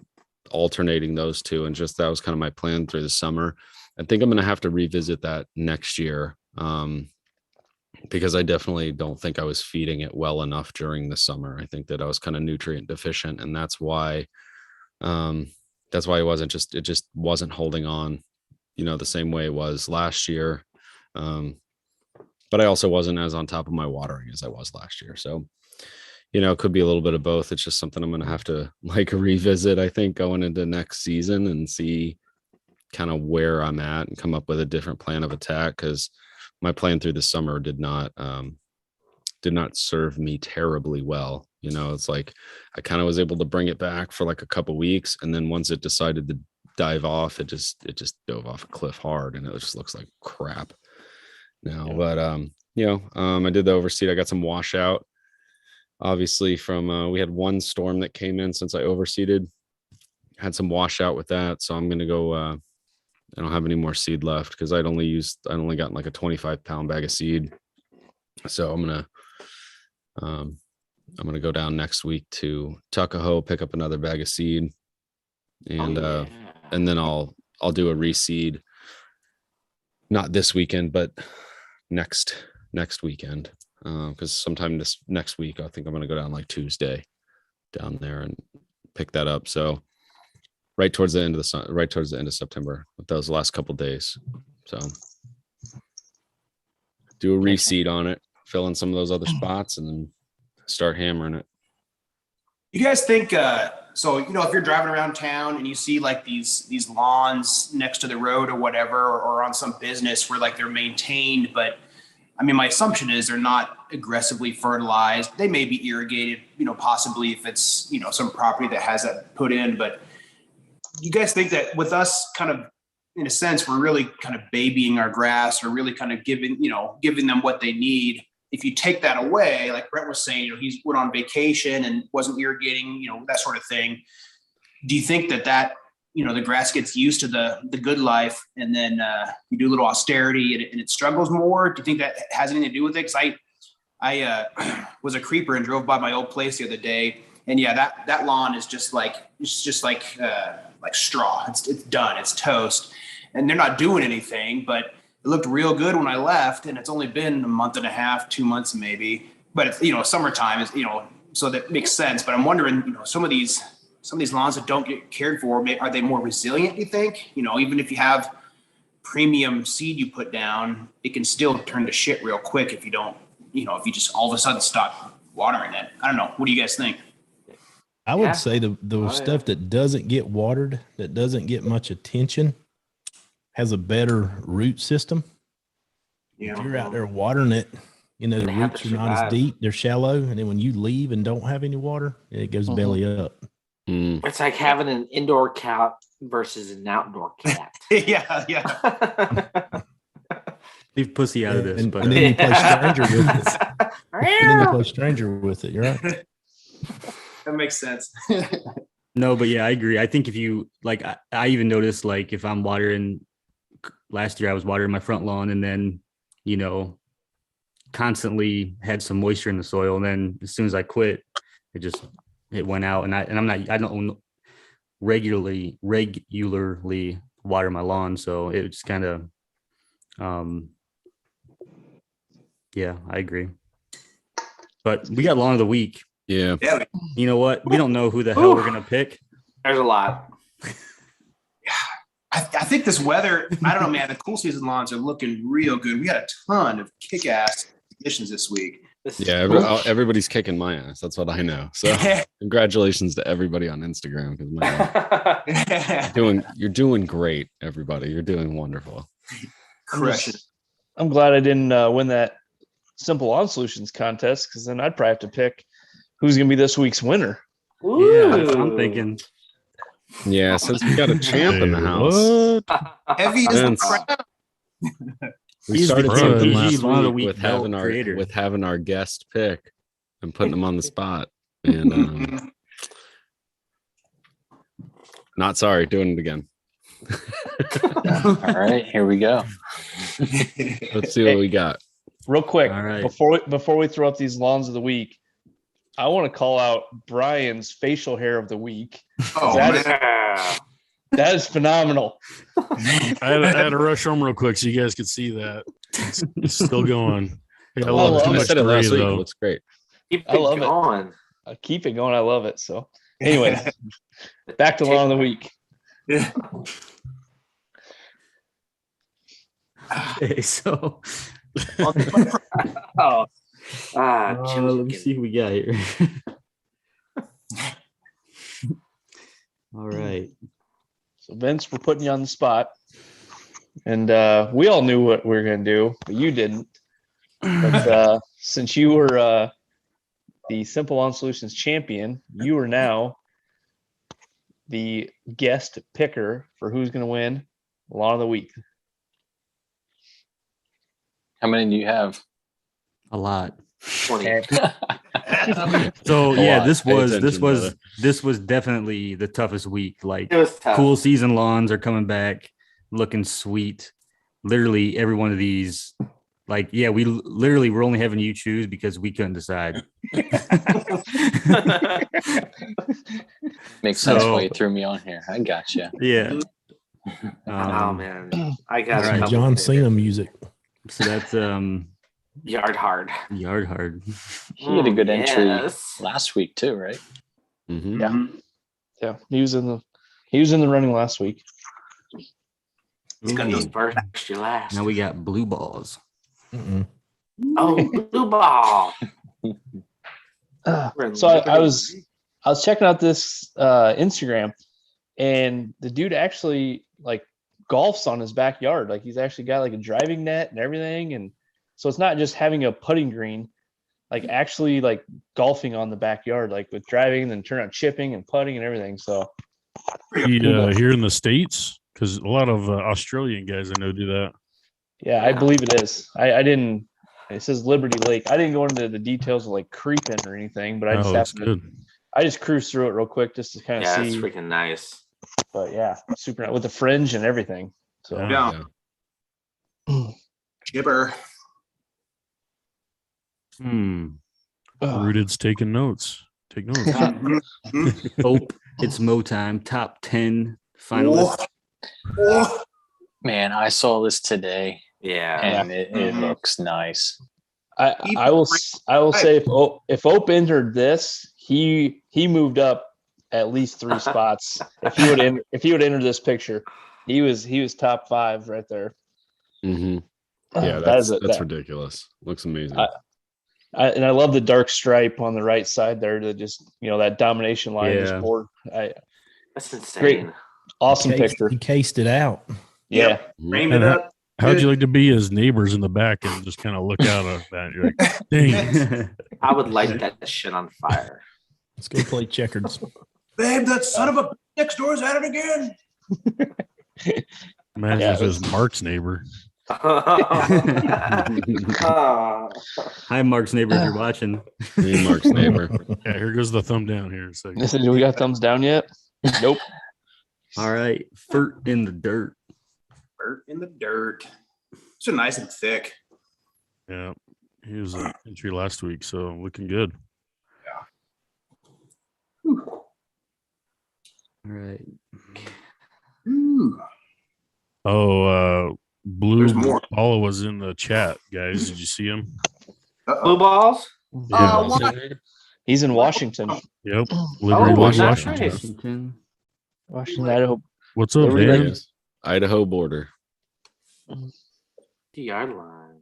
alternating those two. And just, that was kind of my plan through the summer. I think I'm going to have to revisit that next year. Because I definitely don't think I was feeding it well enough during the summer. I think that I was kind of nutrient deficient, and that's why it just wasn't holding on, the same way it was last year. But I also wasn't as on top of my watering as I was last year. So, it could be a little bit of both. It's just something I'm going to have to like revisit, I think, going into next season, and see kind of where I'm at and come up with a different plan of attack. Cause my plan through the summer did not serve me terribly well. It's like I kind of was able to bring it back for like a couple weeks, and then once it decided to dive off, it just dove off a cliff hard, and it just looks like crap now. Yeah. But I did the overseed. I got some washout, obviously, from we had one storm that came in since I overseeded. Had some washout with that, so I'm gonna go. I don't have any more seed left, because I'd only gotten like a 25-pound bag of seed. So I'm gonna go down next week to Tuckahoe, pick up another bag of seed, and and then I'll do a reseed, not this weekend, but next weekend, because sometime this next week I think I'm gonna go down like Tuesday down there and pick that up. So right towards the end of September, with those last couple days. So do a reseed on it, fill in some of those other spots, and then start hammering it. You guys think, so, if you're driving around town and you see like these lawns next to the road or whatever, or on some business where like they're maintained, but I mean, my assumption is they're not aggressively fertilized. They may be irrigated, possibly if it's, some property that has that put in, but you guys think that with us kind of in a sense, we're really kind of babying our grass or really kind of giving them what they need. If you take that away, like Brent was saying, he's went on vacation and wasn't irrigating, that sort of thing. Do you think that the grass gets used to the good life, and then you do a little austerity and it struggles more? Do you think that has anything to do with it? Because I was a creeper and drove by my old place the other day, and yeah, that lawn is just like straw. It's done. It's toast, and they're not doing anything. But it looked real good when I left, and it's only been a month and a half, 2 months maybe. But it's summertime is so that makes sense. But I'm wondering, some of these lawns that don't get cared for, are they more resilient, you think? Even if you have premium seed you put down, it can still turn to shit real quick if you don't, if you just all of a sudden stop watering it. I don't know. What do you guys think? I would say the stuff that doesn't get watered, that doesn't get much attention, has a better root system. Yeah. If you're out there watering it, the roots are not as deep, they're shallow. And then when you leave and don't have any water, it goes belly up. It's like having an indoor cat versus an outdoor cat. Yeah. Leave pussy out of this, but and then you play stranger with it. You're right. That makes sense. no, but yeah, I agree. I think if you I even noticed if I'm watering. Last year I was watering my front lawn, and then constantly had some moisture in the soil, and then as soon as I quit, it went out. And I don't regularly water my lawn, so it just kind of yeah, I agree. But we got lawn of the week. Yeah. You know what? We don't know who the hell we're gonna pick. There's a lot. I think this weather, I don't know, man, the cool season lawns are looking real good. We got a ton of kick-ass conditions this week. Yeah, everybody's kicking my ass. That's what I know. So congratulations to everybody on Instagram, because you're doing great, everybody. You're doing wonderful. Correction. I'm glad I didn't win that Simple Lawn Solutions contest, because then I'd probably have to pick who's going to be this week's winner. Ooh. Yeah, that's what I'm thinking. Yeah, since we got a champ in the house. Heavy as the crown. We started something last week with having our guest pick and putting them on the spot. And not sorry, doing it again. All right, here we go. Let's see what we got. Real quick, all right, before we throw up these lawns of the week, I want to call out Brian's facial hair of the week. Oh, that is phenomenal. I had to rush home real quick so you guys could see that. It's still going. I love I said it last week. It looks great. I love it. Keep it going. I love it. So, anyway, back to lawn of the week. Yeah. Okay, so let me see who we got here. All right. So Vince, we're putting you on the spot, and we all knew what we were going to do, but you didn't. But since you were the Simple Lawn Solutions champion, you are now the guest picker for who's going to win Lawn of the Week. How many do you have? A lot. 20. So yeah, this brother. was definitely the toughest week. It was tough. Cool season lawns are coming back, looking sweet. Literally every one of these, we literally were only having you choose because we couldn't decide. Makes sense why you threw me on here. I got you. Yeah. Oh man, I got Some John Cena music. So that's Yard hard. He had a good entry last week too, right? Mm-hmm. Yeah. He was in the running last week. It's gonna be first, your last. Now we got blue balls. Mm-mm. Oh, blue ball. So I was checking out this Instagram, and the dude actually golfs on his backyard. He's actually got a driving net and everything, and so it's not just having a putting green, actually golfing on the backyard, with driving and then turn out chipping and putting and everything. So here in the States, because a lot of Australian guys I know do that. Yeah, I believe it is. I didn't. It says Liberty Lake. I didn't go into the details of like creeping or anything, but I just It's happened good. I just cruised through it real quick just to kind of Yeah, it's see. freaking nice. But yeah, super nice with the fringe and everything. So Yeah. Chipper. Rooted's taking notes. Take notes. Hope it's Mo time. Top 10 finalists. Oh. Man, I saw this today, Yeah. and it looks nice. I will say if Ope entered this, he moved up at least 3 spots. If he would enter this picture, he was top 5 right there. Mm-hmm. Yeah, that's ridiculous. Looks amazing. And I love the dark stripe on the right side there to just that domination line. Yeah. Just board. That's insane. Great, awesome picture. He cased it out. Yeah. Framed it up. How'd you like to be his neighbors in the back and just kind of look out of that? You're like, dang. I would light that shit on fire. Let's go play checkers. Babe, that son of a next door is at it again. Imagine if it was Mark's neighbor. Hi, Mark's neighbor, if you're watching. Hey, Mark's neighbor. Yeah, here goes the thumb down here in a second. Do we got thumbs down yet? Nope. All right. Fert in the dirt. Fert in the dirt. So nice and thick. Yeah, he was an entry last week, so looking good. All right. Ooh. Oh, Blue There's more. Paula was in the chat, guys. Did you see him? Blue balls? Yeah. What? He's in Washington. Yep. Liberty Lake, that's Washington. nice. Washington. Washington, Idaho. What's up, Liberty Dan? Lake. Idaho border. The yard lines.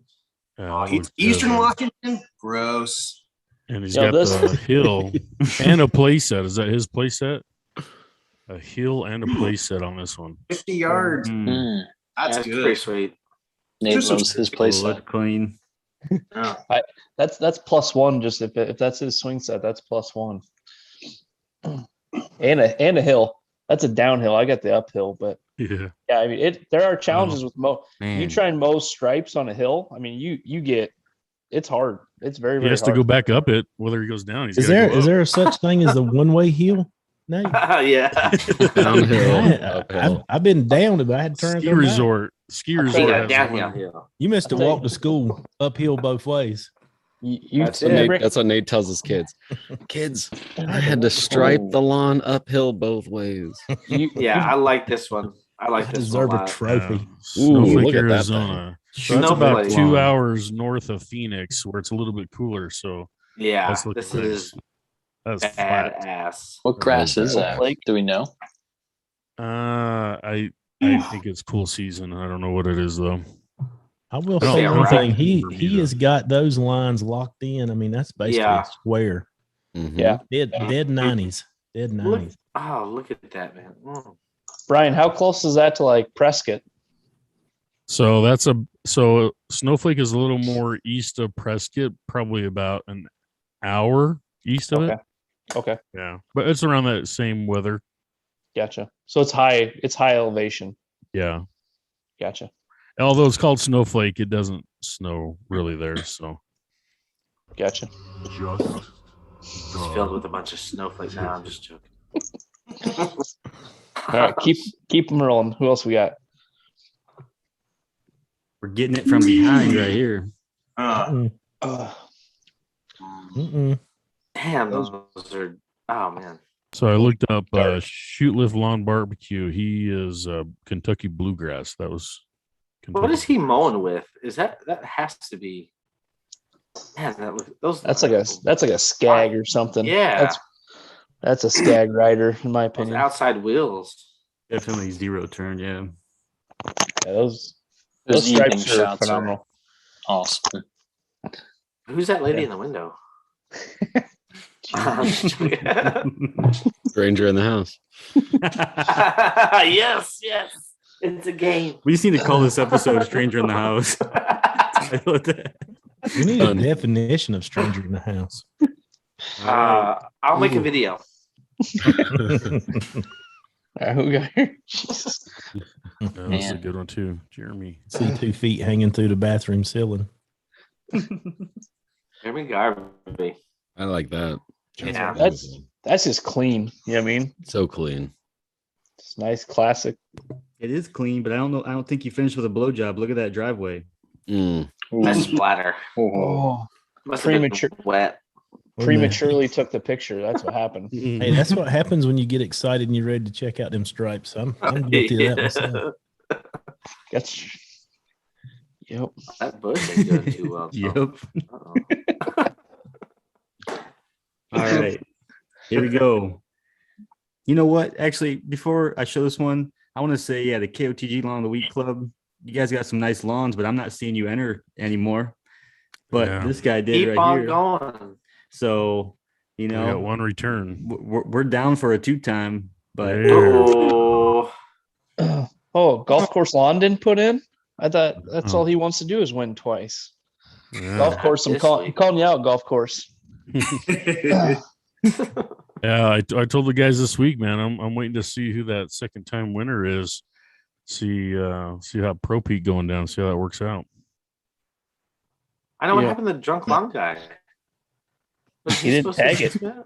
Yeah, Oh, that he's looks Eastern good. Washington? Gross. And he's Yeah, got this- the hill and a playset. Is that his playset? A hill and a playset on this one. 50 yards. Mm. That's Pretty good. sweet. Nate Just some- loves his place. Look clean. Yeah. That's +1. Just if that's his swing set, that's +1. And a hill. That's a downhill. I got the uphill, but Yeah. yeah, I mean there are challenges with Man. you try and mow stripes on a hill. I mean you get it's hard. It's very, He very has hard. to go back up it, whether he goes down. He's Is gotta there go is up. there a such thing as the one-way heel? No. Yeah. Downhill, uphill. I've been down, but I had to turn and ski come back. resort? Ski He resort got has downhill one. hill. You must have I'll tell walked to school uphill both ways. You That's That's it. what, that's what Nate tells his kids. Kids, I had to stripe the lawn uphill both ways. Yeah, I like this one. I like I this one deserve a a lot. trophy. Snowflake, look at that Arizona. So that's Snowflake. about 2 hours north of Phoenix, where it's a little bit cooler. So Yeah, that's looking this nice. is That's flat. badass. What grass is that? Do we know? I think it's cool season. I don't know what it is though. I will I don't- say I one don't thing. think- He has got those lines locked in. I mean, that's basically Yeah. a square. Mhm. Yeah. Dead 90s. Dead Look, 90s. look at that, man. Mm. Brian, how close is that to like Prescott? So so Snowflake is a little more east of Prescott, probably about an hour east of it. Okay. Yeah, but it's around that same weather. Gotcha. So it's high elevation. Yeah. Gotcha. Although it's called Snowflake, it doesn't snow really there. So Gotcha. It's filled with a bunch of snowflakes. Now I'm just joking. All right, keep them rolling. Who else we got? We're getting it from behind right here. Mm-mm. Uh, Mm-mm. Damn, those are. Oh man. So I looked up Shoot Lift Lawn Barbecue. He is Kentucky Bluegrass. That was Kentucky. What is he mowing with? Is that has to be? Man, those. that's like a skag or something. Yeah. That's a skag rider in my Those opinion. outside wheels. Definitely zero turn. Yeah. Yeah, those Those evening stripes are shots are phenomenal. awesome. Who's that lady in the window? I'm just joking. Stranger in the house. Yes. It's a game. We just need to call this episode "Stranger in the House." We need a Done. definition of stranger in the house. I'll make a video. Who got here? Jesus. Yeah, that's a Man. good one too, Jeremy. See 2 feet hanging through the bathroom ceiling. Jeremy Garvey. I like that. Yeah. That's just clean. You know what I mean? So clean. It's nice, classic. It is clean, but I don't know. I don't think you finished with a blowjob. Look at that driveway. Mm. Nice splatter. Oh, Must have been premature. wet. Prematurely took the picture. That's what happened. Hey, that's what happens when you get excited and you're ready to check out them stripes. I'm guilty of that myself. That's. Yep. That bush ain't doing too well. Yep. Uh-oh. All right. Here we go. You know what? Actually, before I show this one, I want to say, yeah, the KOTG Lawn of the Week Club. You guys got some nice lawns, but I'm not seeing you enter anymore. But Yeah. this guy did Keep right on here. going. So, you We got know, one return. we're down for a 2-time, but Yeah. Oh, Oh, golf course lawn didn't put in. I thought that's Oh. all he wants to do is win twice. Yeah. Golf course, I'm This week. calling you out. Golf course. Yeah, I told the guys this week, man. I'm waiting to see who that second time winner is. See how Pro Pete going down. See how that works out. I know what Yeah. happened to the drunk long guy. Was He didn't supposed to tag do that?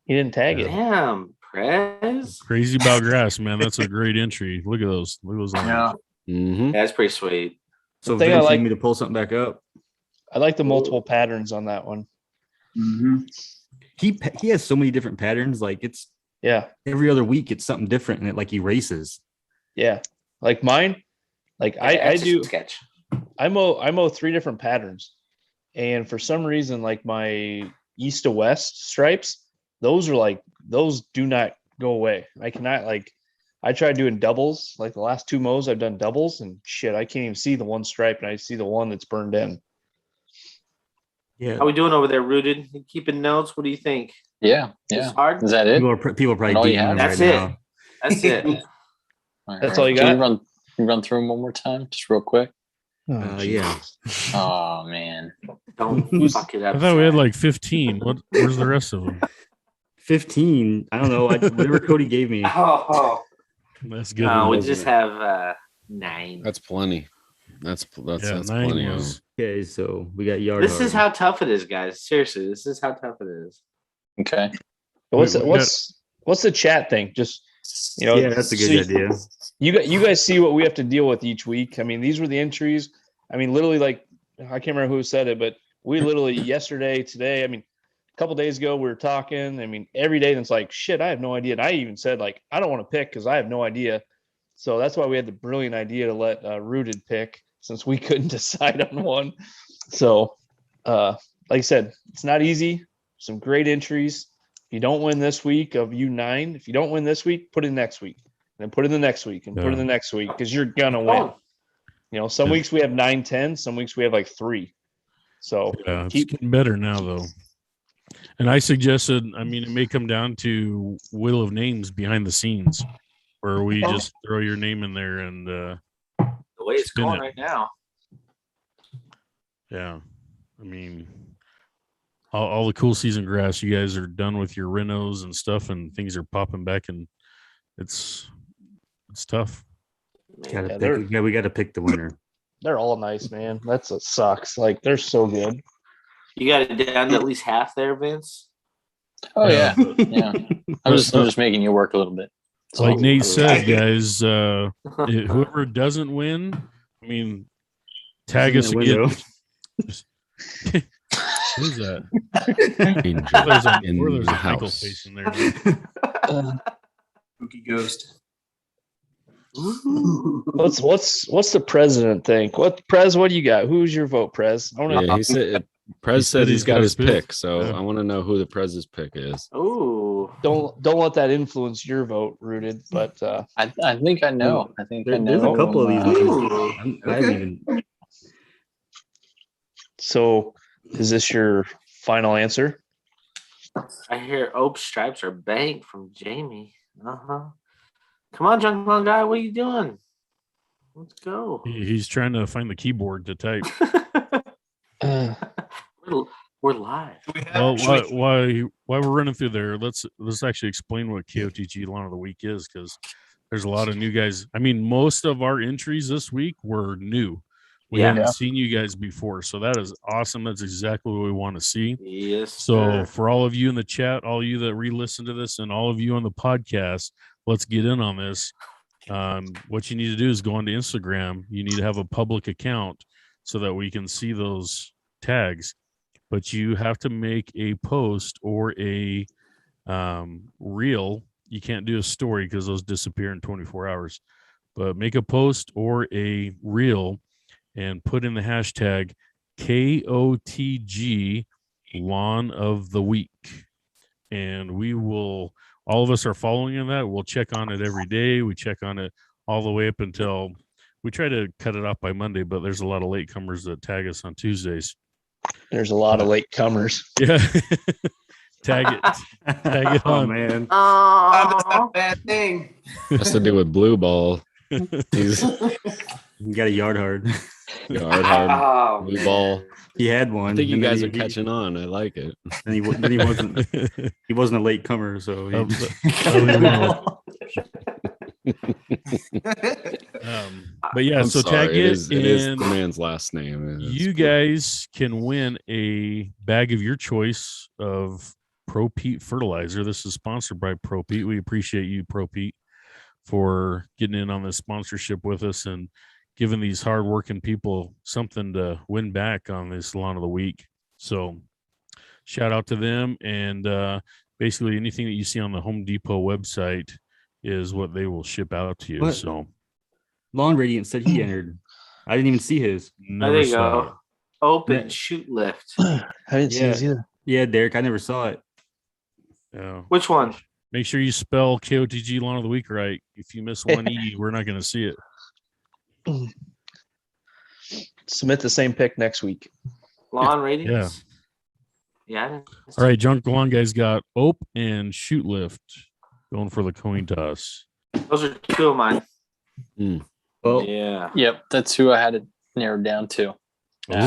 He didn't tag it. Damn, Prez. Crazy about grass, man. That's a great entry. Look at those. Look at those lines. Yeah. Mm-hmm. That's pretty sweet. so The thing I Vince like- need me to pull something back up. I like the multiple patterns on that one. He has so many different patterns. Like it's Yeah, every other week, it's something different, and it like erases. yeah. Like mine, like I Etch a do. sketch. I mow 3 different patterns, and for some reason, like my east to west stripes, those do not go away. I cannot I tried doing doubles. Like the last 2 mows, I've done doubles, and shit, I can't even see the one stripe, and I see the one that's burned in. Yeah, How we doing over there, Rooted? You keeping notes? What do you think? Yeah. It's Yeah. hard. Is that it? people are probably All you DMing have? him That's right it. now. That's it. That's all you Can got? you run through them one more time, just real quick? Yeah. Oh man. Don't fuck it up. I thought we had Zach. like 15. Where's the rest of them? 15. I don't know. Whatever Cody gave me. Oh, That's good. no, we wasn't just it? have 9. That's plenty. That's yeah, that's 9 plenty. was. Okay, so we got yard. This is how tough it is, guys. Seriously, this is how tough it is. Okay. What's We what's the chat thing? Just Yeah, that's a good idea. You guys see what we have to deal with each week. I mean, these were the entries. I mean, literally, like I can't remember who said it, but we literally yesterday, today. I mean, a couple days ago we were talking. I mean, every day it's like shit. I have no idea. And I even said like I don't want to pick because I have no idea. So that's why we had the brilliant idea to let Rooted pick since we couldn't decide on one. So, like I said, it's not easy. Some great entries. If you don't win this week of U9, if you don't win this week, put it next week. And then put it in the next week and put it in the next week because you're gonna win. Oh, You know, some weeks we have 9, 10, some weeks we have like 3. So Yeah, it's keep getting better now though. And I suggested, I mean, it may come down to will of names behind the scenes, where we just throw your name in there and the way it's Spin going it. right now. yeah. I mean, all the cool season grass, you guys are done with your renos and stuff, and things are popping back, and it's tough. Man, We got to pick the winner. they're all nice, man. That's what sucks. Like they're so good. you got it down to at least half there, Vince. Oh yeah. Yeah. I'm just making you work a little bit. That's Like all. Nate said, guys, whoever doesn't win, I mean, tag us In the again. window. Who's that? Angel There's a, in there's the a Michael house. face in there. Spooky ghost. What's the president think? What do you got? Who's your vote, Prez? I want to Yeah, he said Prez said he's got his pick, so Yeah. I want to know who the Prez's pick is. Ooh. don't let that influence your vote, Rooted. But I think I know. I think I know. There's a couple of these. Ooh, I haven't even. so is this your final answer? I hear Ope stripes are banked from Jamie. Come on, Junk Long Guy, what are you doing? Let's go. He's trying to find the keyboard to type. Uh, we're We're live. Well, while we're running through there, let's actually explain what KOTG Lawn of the Week is, because there's a lot of new guys. I mean, most of our entries this week were new. We haven't seen you guys before, so that is awesome. That's exactly what we want to see. Yes. So for all of you in the chat, all of you that re-listen to this, and all of you on the podcast, let's get in on this. What you need to do is go onto Instagram. You need to have a public account so that we can see those tags. But you have to make a post or a reel. You can't do a story because those disappear in 24 hours. But make a post or a reel and put in the hashtag KOTG Lawn of the Week. And we will, all of us are following in that. We'll check on it every day. We check on it all the way up until we try to cut it off by Monday, but there's a lot of latecomers that tag us on Tuesdays. There's a lot of latecomers. Yeah. Tag it on. Man. That's not a bad thing. Has to do with blue ball. He's You got a yard hard. hard blue ball. He had one. I think you and then guys are catching on. I like it. And he wasn't a late comer, so But yeah, I'm so sorry, tag it is and the man's last name. you guys can win a bag of your choice of Pro Pete fertilizer. This is sponsored by Pro Pete. We appreciate you, Pro Pete, for getting in on this sponsorship with us and giving these hardworking people something to win back on this Lawn of the Week. So shout out to them. And basically anything that you see on the Home Depot website is what they will ship out to you. What? So Lawn Radiant said he entered. I didn't even see his. There you go. Open shoot lift. I didn't see this either. Yeah, Derek, I never saw it. Yeah. Which one? Make sure you spell KOTG Lawn of the Week right. If you miss one E, we're not going to see it. Submit the same pick next week. Lawn ratings? Yeah. All right, Junk Lawn guys got Ope and Shoot Lift going for the coin toss. Those are two of mine. Well, Yeah. Yep, that's who I had it narrowed down to.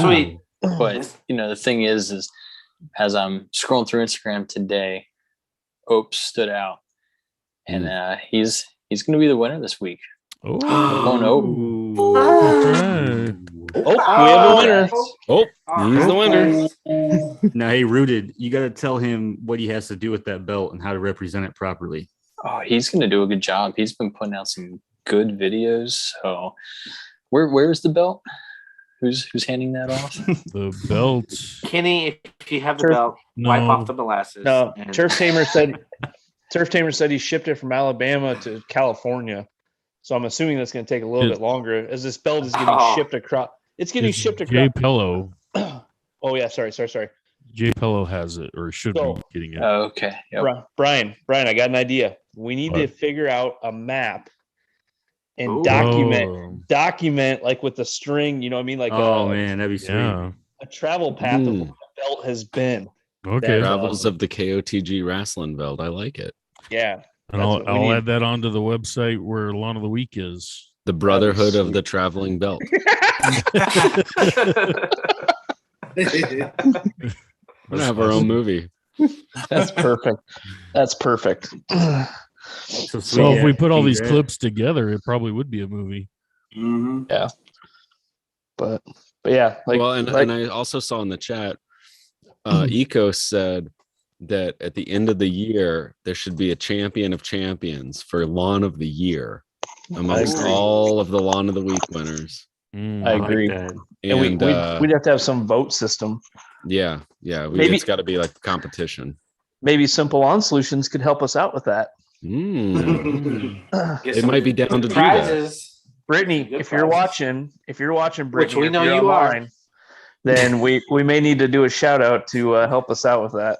Sweet. But the thing is as I'm scrolling through Instagram today, Ope stood out, and he's going to be the winner this week. Oh, Going Ope. right. Oh, we have a winner. Oh, he's the winner. now, hey, Rooted, you got to tell him what he has to do with that belt and how to represent it properly. Oh, he's going to do a good job. He's been putting out some good videos. So, where's the belt? Who's handing that off? The belt. Kenny, if you have the belt, wipe off the molasses. No, and- Turf Tamer said he shipped it from Alabama to California. So I'm assuming that's going to take a little bit longer as this belt is getting shipped across. It's getting shipped across. Jay Pello. Oh yeah, sorry. Jay Pello has it, or should be getting it. Oh, okay. Yep. Brian, I got an idea. We need to figure out a map and document like with the string. You know what I mean? Like man, that'd be sweet. Yeah. a travel path of what the belt has been. Okay. Travels of the KOTG wrestling belt. I like it. Yeah. And I'll add that onto the website where Lawn of the Week is. The Brotherhood of the Traveling Belt. We're gonna have our own movie. That's perfect. So if we put all these clips together, it probably would be a movie. Mm-hmm. Yeah. But yeah, and I also saw in the chat, Eco said that at the end of the year there should be a champion of champions for Lawn of the Year amongst all of the Lawn of the Week winners. I agree. Like And we'd have to have some vote system. Yeah. Maybe- It's got to be like a competition. Maybe Simple On Solutions could help us out with that. They might be down to do that. prizes. Brittany, Good if you're prizes. watching, Brittany, Which we if know you're you are. online, then we may need to do a shout out to help us out with that.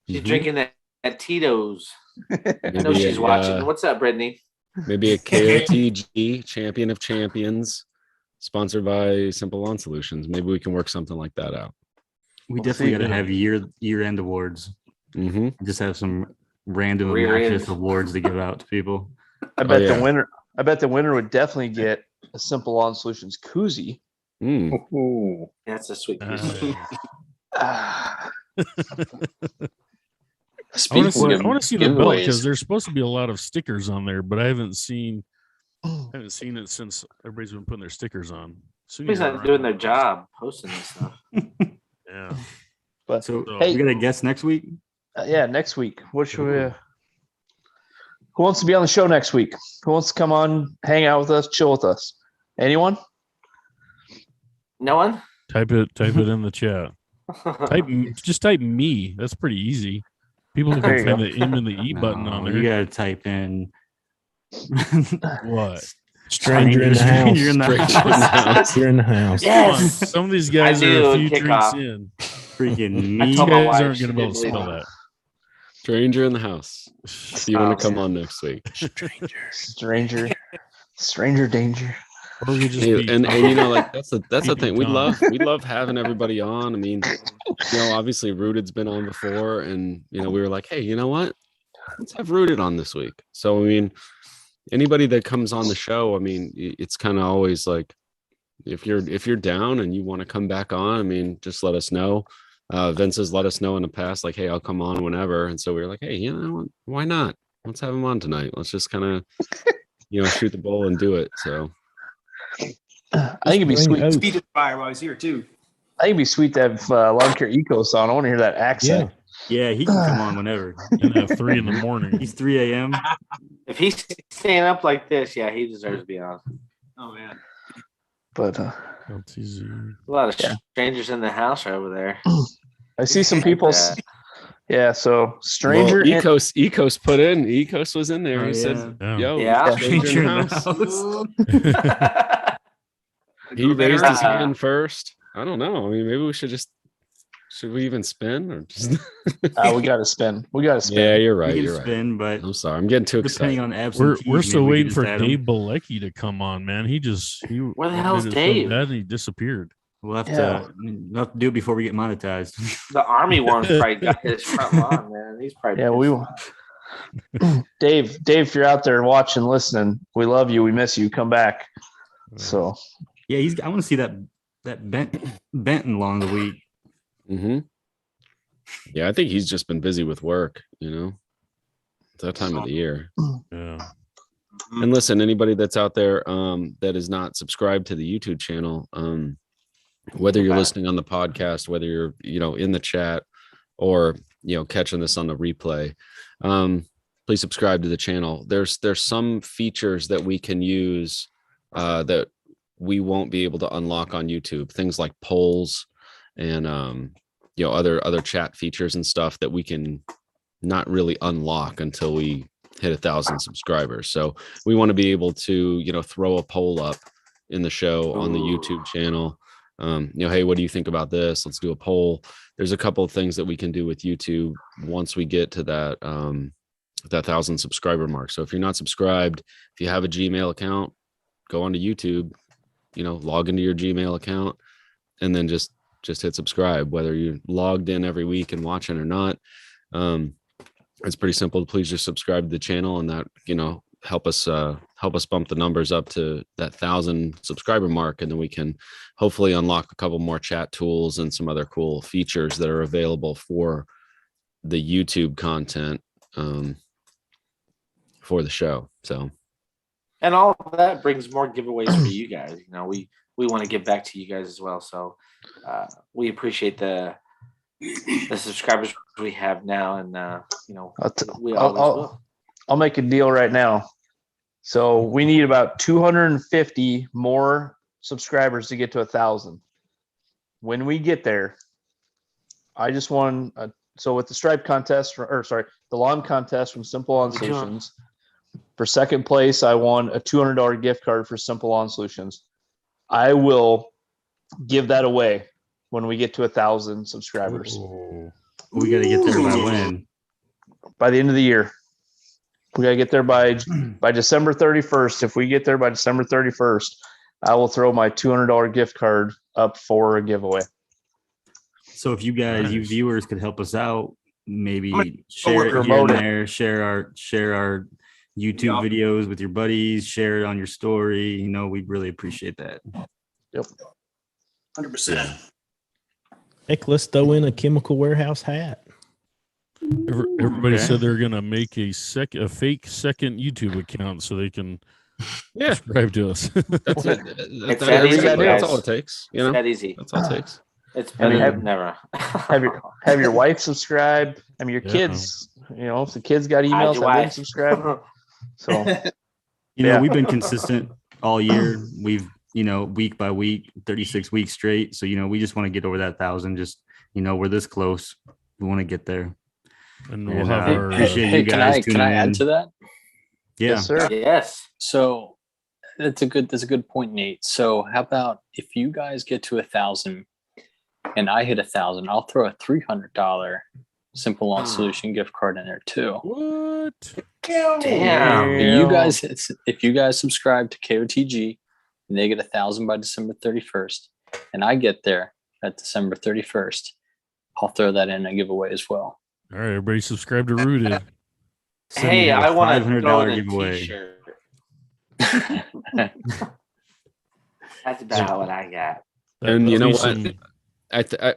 She's Mhm. drinking that Tito's. I know Maybe she's watching. What's up, Brittany? Maybe a KOTG Champion of Champions sponsored by Simple Lawn Solutions. Maybe we can work something like that out. we definitely got to have year-end awards. Mm-hmm. Just have some random Rear-end. obnoxious awards to give out to people. I bet yeah. the winner would definitely get a Simple On Solutions koozie. That's a sweet piece. Speaking I of want to see the belt because giveaways, there's supposed to be a lot of stickers on there, but I haven't seen it since everybody's been putting their stickers on. Somebody's not doing their job posting this stuff. Yeah. But So hey, we got a guest next week. yeah, next week. What should we? Who wants to be on the show next week? Who wants to come on, hang out with us, chill with us? Anyone? No one? Type it in the chat. Just type me. That's pretty easy. People There can you find the M and the E button on No, there. you gotta type in What? Stranger in the house. Stranger in the Stranger in the house. You're in the house. Yes. Some of these guys I are do a few kick drinks off. in. freaking I You me. told my guys wife aren't she going to be able to didn't spell believe that. Stranger in the house. If you want to come yeah. on next week. Stranger danger. Or we could just Hey, be and you know, like that's the Peeping thing. We Tom. love having everybody on. I mean, you know, obviously Rooted's been on before, and you know, we were like, hey, you know what? Let's have Rooted on this week. So I mean, anybody that comes on the show, I mean, it's kind of always like if you're down and you want to come back on, I mean, just let us know. Vince has let us know in the past, like, hey, I'll come on whenever. And so we were like, hey, you know what? Why not? Let's have him on tonight. Let's just kind of, you know, shoot the bull and do it. So I think it'd be Bring sweet. oats. Speed of fire while he's here too. I think it'd be sweet to have Lawn Care Ecos on. I want to hear that accent. Yeah, he can come on whenever. and at 3 in the morning. He's 3 a.m. If he's staying up like this, yeah, he deserves to be on. Oh man. But LTZ. A lot of Yeah. strangers in the house right over there. I see some people. Yeah. Yeah, so stranger. well, Ecos put in. Ecos was in there. Oh, he said, yeah. "Yo, Yeah. stranger in the house." He raised his hand first. I don't know. I mean, maybe we should we even spin or just? We got to spin. We got to spin. Yeah, you're right. We can You're right. spin, but I'm sorry. I'm getting too depending excited. on absentees, We're still maybe we waiting could for just add 'em. Dave Bilecki to come on, man. He Where the hell's made it so Dave? bad and he disappeared. We'll have Yeah. to do it before we get monetized. The army one's probably got his front lawn, man. He's probably Yeah, Dave, if you're out there watching, listening, we love you. We miss you. Come back. So Yeah, I want to see that Benton along the week. Mm-hmm. Yeah, I think he's just been busy with work. You know, it's that time of the year. Yeah. And listen, anybody that's out there that is not subscribed to the YouTube channel, whether you're listening on the podcast, whether you're, you know, in the chat or, you know, catching this on the replay, please subscribe to the channel. There's some features that we can use that we won't be able to unlock on YouTube. Things like polls and you know, other chat features and stuff that we can not really unlock until we hit 1,000 subscribers. So we want to be able to, you know, throw a poll up in the show on the YouTube channel. You know, hey, what do you think about this? Let's do a poll. There's a couple of things that we can do with YouTube once we get to that 1,000 subscriber mark. So if you're not subscribed, if you have a Gmail account, go onto YouTube, you know, log into your Gmail account and then just hit subscribe, whether you're logged in every week and watching or not. It's pretty simple. Please just subscribe to the channel, and that, you know, help us bump the numbers up to that 1,000 subscriber mark, and then we can hopefully unlock a couple more chat tools and some other cool features that are available for the YouTube content for the show. So, and all of that brings more giveaways for you guys. You know, we want to give back to you guys as well. So we appreciate the subscribers we have now, and you know, we always will. I'll make a deal right now. So we need about 250 more subscribers to get to 1,000. When we get there, I just won. So with the stripe contest, the lawn contest from Simple Lawn Solutions, for second place, I won a $200 gift card for Simple Lawn Solutions. I will give that away when we get to 1,000 subscribers. Oh. We got to get there by when? By the end of the year. We got to get there by December 31st. If we get there by December 31st, I will throw my $200 gift card up for a giveaway. So if you guys, you viewers, could help us out, maybe share it here promote and it. there, share our YouTube videos with your buddies, share it on your story. You know, we'd really appreciate that. Yep. 100%. Heck, let's throw in a Chemical Warehouse hat. Everybody said they're gonna make a fake second YouTube account so they can subscribe to us. That's it. It's that easy, That's guys. all it takes. You It's know, that easy. that's all it takes. It's And better have- than never. Have your wife subscribe. I mean, your Yeah. kids. You know, if the kids got Hide emails, your have them wife. subscribe. So You know, Yeah. we've been consistent all year. We've, week by week, 36 weeks straight. So, we just want to get over that 1,000. Just, we're this close. We want to get there. And we'll And, have our appreciate Hey, you guys can tuning I add in. to that? Yeah. yes, sir. Yes. So that's a good point, Nate. So how about if you guys get to 1,000 and I hit 1,000, I'll throw a $300 Simple Lawn Solution gift card in there too. what? Damn. If you guys subscribe to KOTG and they get 1,000 by December 31st, and I get there at December 31st, I'll throw that in a giveaway as well. All right, everybody subscribe to Rooted. Hey, I want to throw $500 in a giveaway. t-shirt. That's about what I got. And you know what? Some-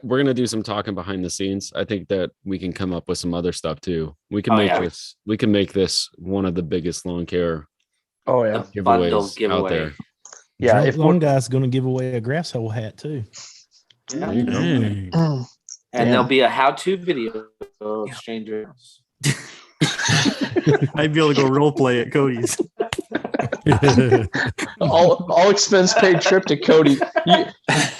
We're gonna do some talking behind the scenes. I think that we can come up with some other stuff too. We can Oh, make yeah. this. We can make this one of the biggest lawn care Oh yeah, The bundle giveaways out giveaway. there. yeah. Drunk If Lawn Guy's going to give away a grass hole hat too. Yeah. There you go. Dang. And Damn. there'll be a how-to video of strangers. I'd be able to go role play at Cody's. all expense paid trip to Cody. You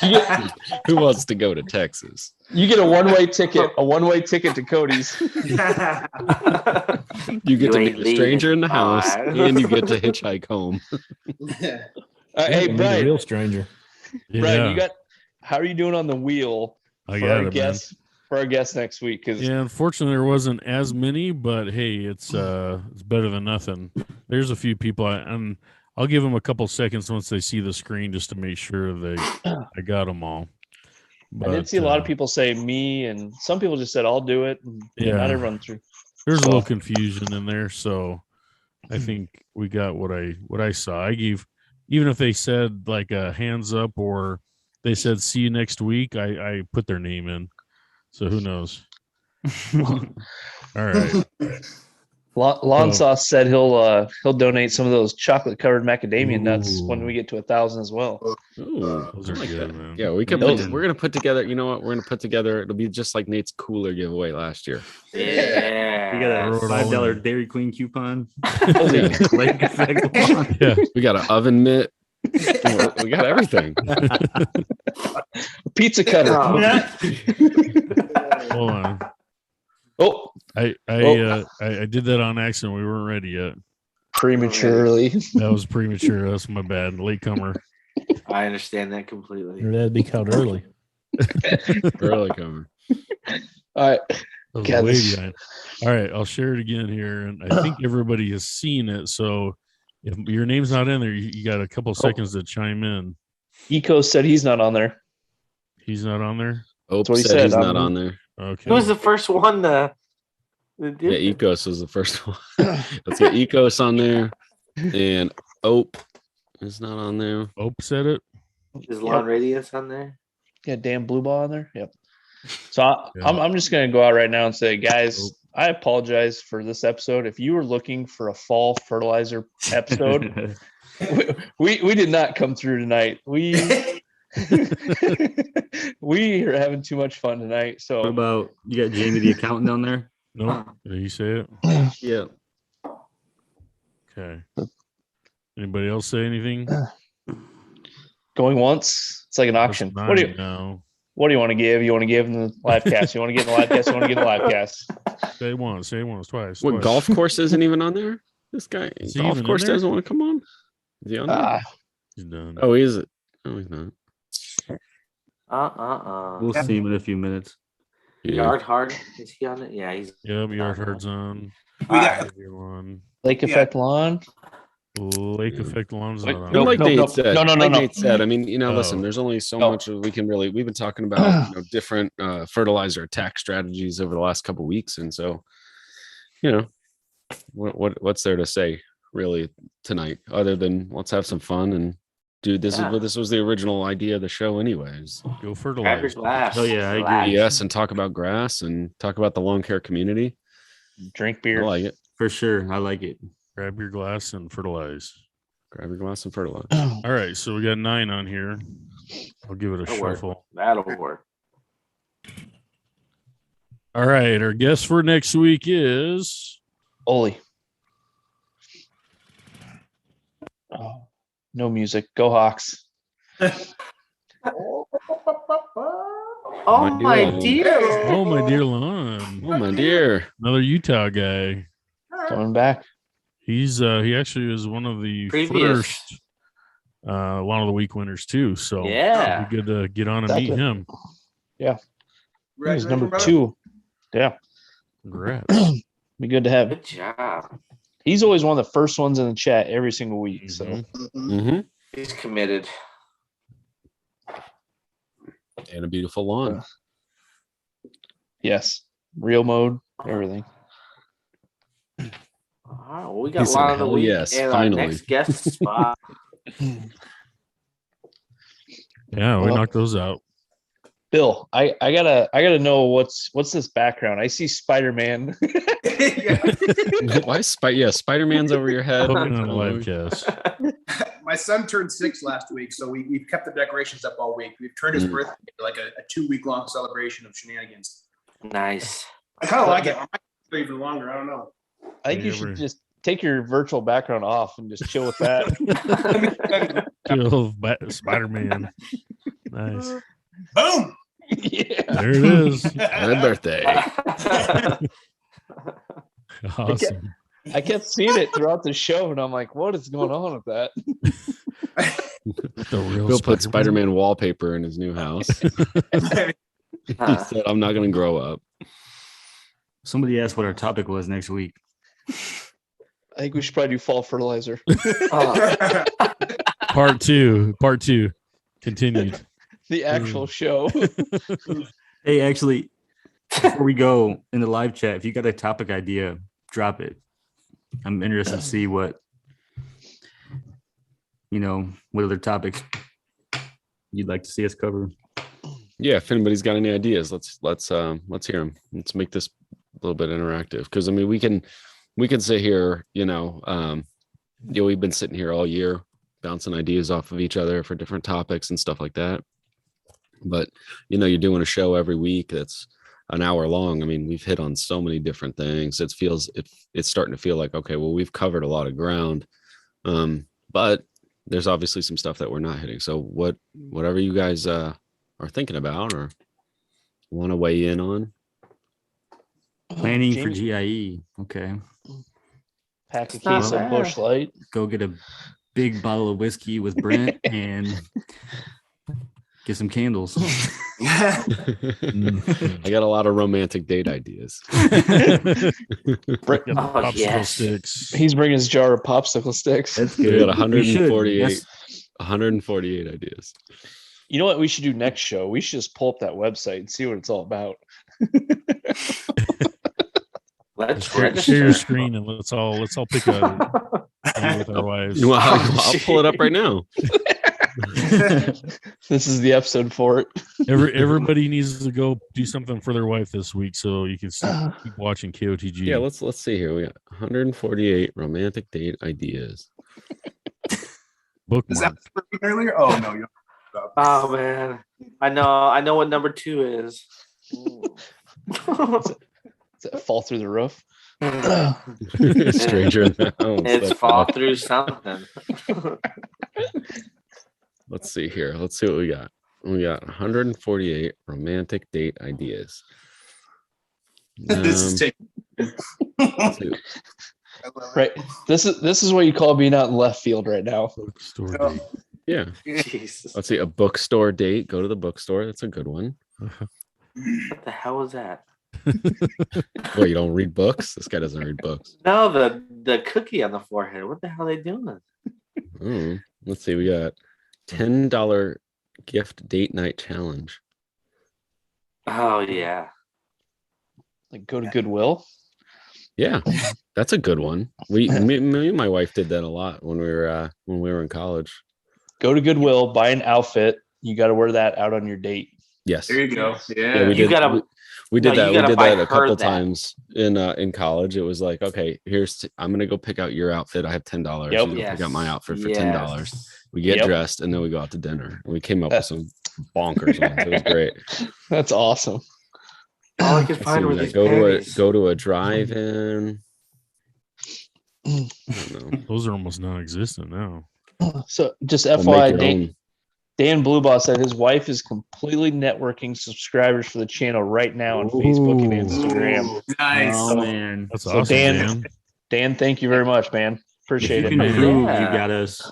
get Who wants to go to Texas? you get a one-way ticket. A one-way ticket to Cody's. You get You to ain't meet a stranger in the house, leaving. and you get to hitchhike home. Hey Meet a Brian, real stranger. Brian, you got. How are you doing on the wheel I for got our it, man. guests? For our guests next week, because Yeah, unfortunately there wasn't as many, but hey, it's better than nothing. There's a few people, and I'll give them a couple seconds once they see the screen just to make sure I got them all. I did see a lot of people say me, and some people just said I'll do it. And Yeah. not everyone through. There's a little confusion in there, so I think we got what I saw. I gave, even if they said like a hands up or they said see you next week, I put their name in. So who knows? All right. Lawn Sauce said he'll donate some of those chocolate covered macadamia nuts when we get to 1,000 as well. Ooh, Those I are like good, that. man. Yeah, we could. Those- We're gonna put together. You know what? We're gonna put together. It'll be just like Nate's cooler giveaway last year. Yeah. We got a Throw it all $5 in. Dairy Queen coupon. Yeah. Lake effect lawn. Yeah. We got an oven mitt. We got everything. Pizza cutter. Hold on. Oh, I did that on accident. We weren't ready yet. prematurely. That was premature. That's my bad. Latecomer. I understand that completely. Or that'd be called early. Early comer. All right. That was God, way this- behind. All right, I'll share it again here, and I think everybody has seen it. So if your name's not in there, you got a couple seconds to chime in. Eco said he's not on there. He's not on there. Ope what he said said. he's not on there. Okay. Who was the first one to do Yeah, it? Ecos was the first one. Let's get Ecos on there, and Ope is not on there. Ope said it. Is Lawn Radiance on there? Yeah, damn blue ball on there. Yep. So Yeah. I'm just gonna go out right now and say, guys, Nope. I apologize for this episode. If you were looking for a fall fertilizer episode, we did not come through tonight. We we are having too much fun tonight. What So about you got Jamie the accountant down there? Nope. Did he say it? Yeah. Okay. Anybody else say anything? going once, it's like an auction. That's What do nine you now. what do you want to give? You want to give in the live cast? You want to get in the live cast? You want to get in the live cast? Say once. Say once. Twice. What twice. golf course isn't even on there? This guy Is he golf even in course there? doesn't want to come on. Is he on there? Ah, He's done. Oh, he is. Oh, he's not. We'll see him in a few minutes. Yeah. Yard Hard, is he on it? Yeah, he's Yep. Yard herd's on. We got Lawn. Lake Yeah. Effect Lawn. Lake Effect Lawn's not on. And like Nope, Nate nope. said, No, no, no, like no. Nate said, I mean, listen, Oh. there's only so No. much that we can really. We've been talking about different fertilizer attack strategies over the last couple of weeks, and so what's there to say really tonight other than let's have some fun and dude, this Yeah. was the original idea of the show, anyways. Go Grab your fertilize. glass. Oh, yeah, I agree. Relax. Yes, and talk about grass and talk about the lawn care community. Drink I beer. like it. For sure. I like it. Grab your glass and fertilize. Grab your glass and fertilize. All right, so we got 9 on here. I'll give it a That'll work. shuffle. That'll work. All right, our guest for next week is Oli. Oh, no music. Go Hawks. Oh, My my dear. dear. oh my dear Lon, Oh my dear. another Utah guy. Coming back. He's he actually is one of the Previous. first one of the week winners too. So Yeah. it'd be good to get on and meet Second. him. He was number Brother. 2. Yeah. Congrats. Be good to have. Good job. He's always one of the first ones in the chat every single week. So Mhm. Mm-hmm. He's committed. And a beautiful lawn. yes. Real mode, everything. All right, well, we He got said, Lawn of the "Hell Week yes, and finally." our next guest spot. Yeah, we Well- knocked those out. Bill, I gotta know what's this background. I see Spider-Man. Why Spider-Man's over your head? Put it on the live cast. My son turned 6 last week, so we've kept the decorations up all week. We've turned his Mm. birthday into like a 2-week-long celebration of shenanigans. Nice. I kind of like it. I might go even longer. I don't know. I think you should just take your virtual background off and just chill with that. Kill Spider-Man. Nice. Boom. yeah. There it is. Happy birthday. Awesome. I kept seeing it throughout the show, and I'm like, what is going on with that? The real Bill put Spider-Man wallpaper in his new house. He said, I'm not going to grow up. Somebody asked what our topic was next week. I think we should probably do Fall Fertilizer. Part two. Continued. The actual show. Hey, actually, before we go in the live chat, if you got a topic idea, drop it. I'm interested to see what other topics you'd like to see us cover. Yeah, if anybody's got any ideas, let's hear them. Let's make this a little bit interactive, because I mean we can sit here, we've been sitting here all year bouncing ideas off of each other for different topics and stuff like that. But you're doing a show every week that's an hour long. I mean, we've hit on so many different things. It's starting to feel like, okay, well, we've covered a lot of ground. But there's obviously some stuff that we're not hitting. So whatever you guys are thinking about or want to weigh in on. Planning for Jamie, GIE. Okay. pack a It's not case of bad. Bush Light. Go get a big bottle of whiskey with Brent and get some candles. I got a lot of romantic date ideas. Brett- Got the Oh, popsicle yes. sticks. He's bringing his jar of popsicle sticks. That's We good. got We should. 148 ideas. You know what we should do next show? We should just pull up that website and see what it's all about. Let's Share your register. screen and let's all pick a thing with our wives. Well, I'll pull it up right now. This is the episode for it. Everybody needs to go do something for their wife this week, so you can keep watching KOTG. Yeah, let's see here. We got 148 romantic date ideas. Is bookmark. that earlier? Oh no, you Oh man, I know what number 2 is. Does that fall through the roof? Stranger in the house. It's That's fall awesome. through something. Let's see here. Let's see what we got. We got 148 romantic date ideas. this is taking. let's see. I love it. Right. This is what you call being out in left field right now. Bookstore Oh. date. Yeah. Jesus, Let's see. A bookstore date. Go to the bookstore. That's a good one. what the hell was that? Well, you don't read books? This guy doesn't read books. No, the cookie on the forehead. What the hell are they doing? Let's see. We got $10 gift date night challenge. Oh yeah. Like go to Goodwill. Yeah, that's a good one. Me and my wife did that a lot when we were in college. go to Goodwill, buy an outfit. You got to wear that out on your date. Yes. There you go. Yeah, Yeah. we You did. gotta- We did No, that. you We gotta did buy that a her couple that. times in college. It was like, okay, I'm gonna go pick out your outfit. I have $10. Yep. You go pick out my Yes. outfit for $10. Yes. We get Yep. dressed and then we go out to dinner. And we came up with some bonkers ones. It was great. That's awesome. All I could Let's find see, were yeah, these panties. go to a drive-in. I don't know. Those are almost non-existent now. So just We'll FYI, make your own. Dan Blueboss said his wife is completely networking subscribers for the channel right now on Facebook and Ooh. Instagram. Nice. Oh man, That's So awesome, Dan, Dan. thank you very much, man. if Appreciate you it. can man. prove Yeah. you got us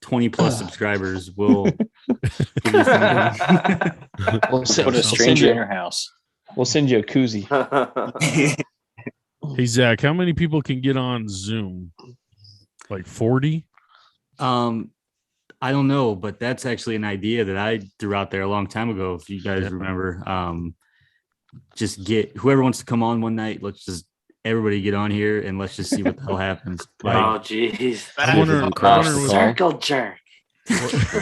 20 plus subscribers, we'll give you something. We'll send, Put a we'll send stranger in you, your house. we'll send you a koozie. Hey Zach, how many people can get on Zoom? Like 40? I don't know, but that's actually an idea that I threw out there a long time ago. If you guys Yeah. remember, just get whoever wants to come on one night. Let's just everybody get on here and let's just see what the hell happens. Oh, Like, jeez. I wonder, Everyone I cross wonder the what- call. Circle jerk.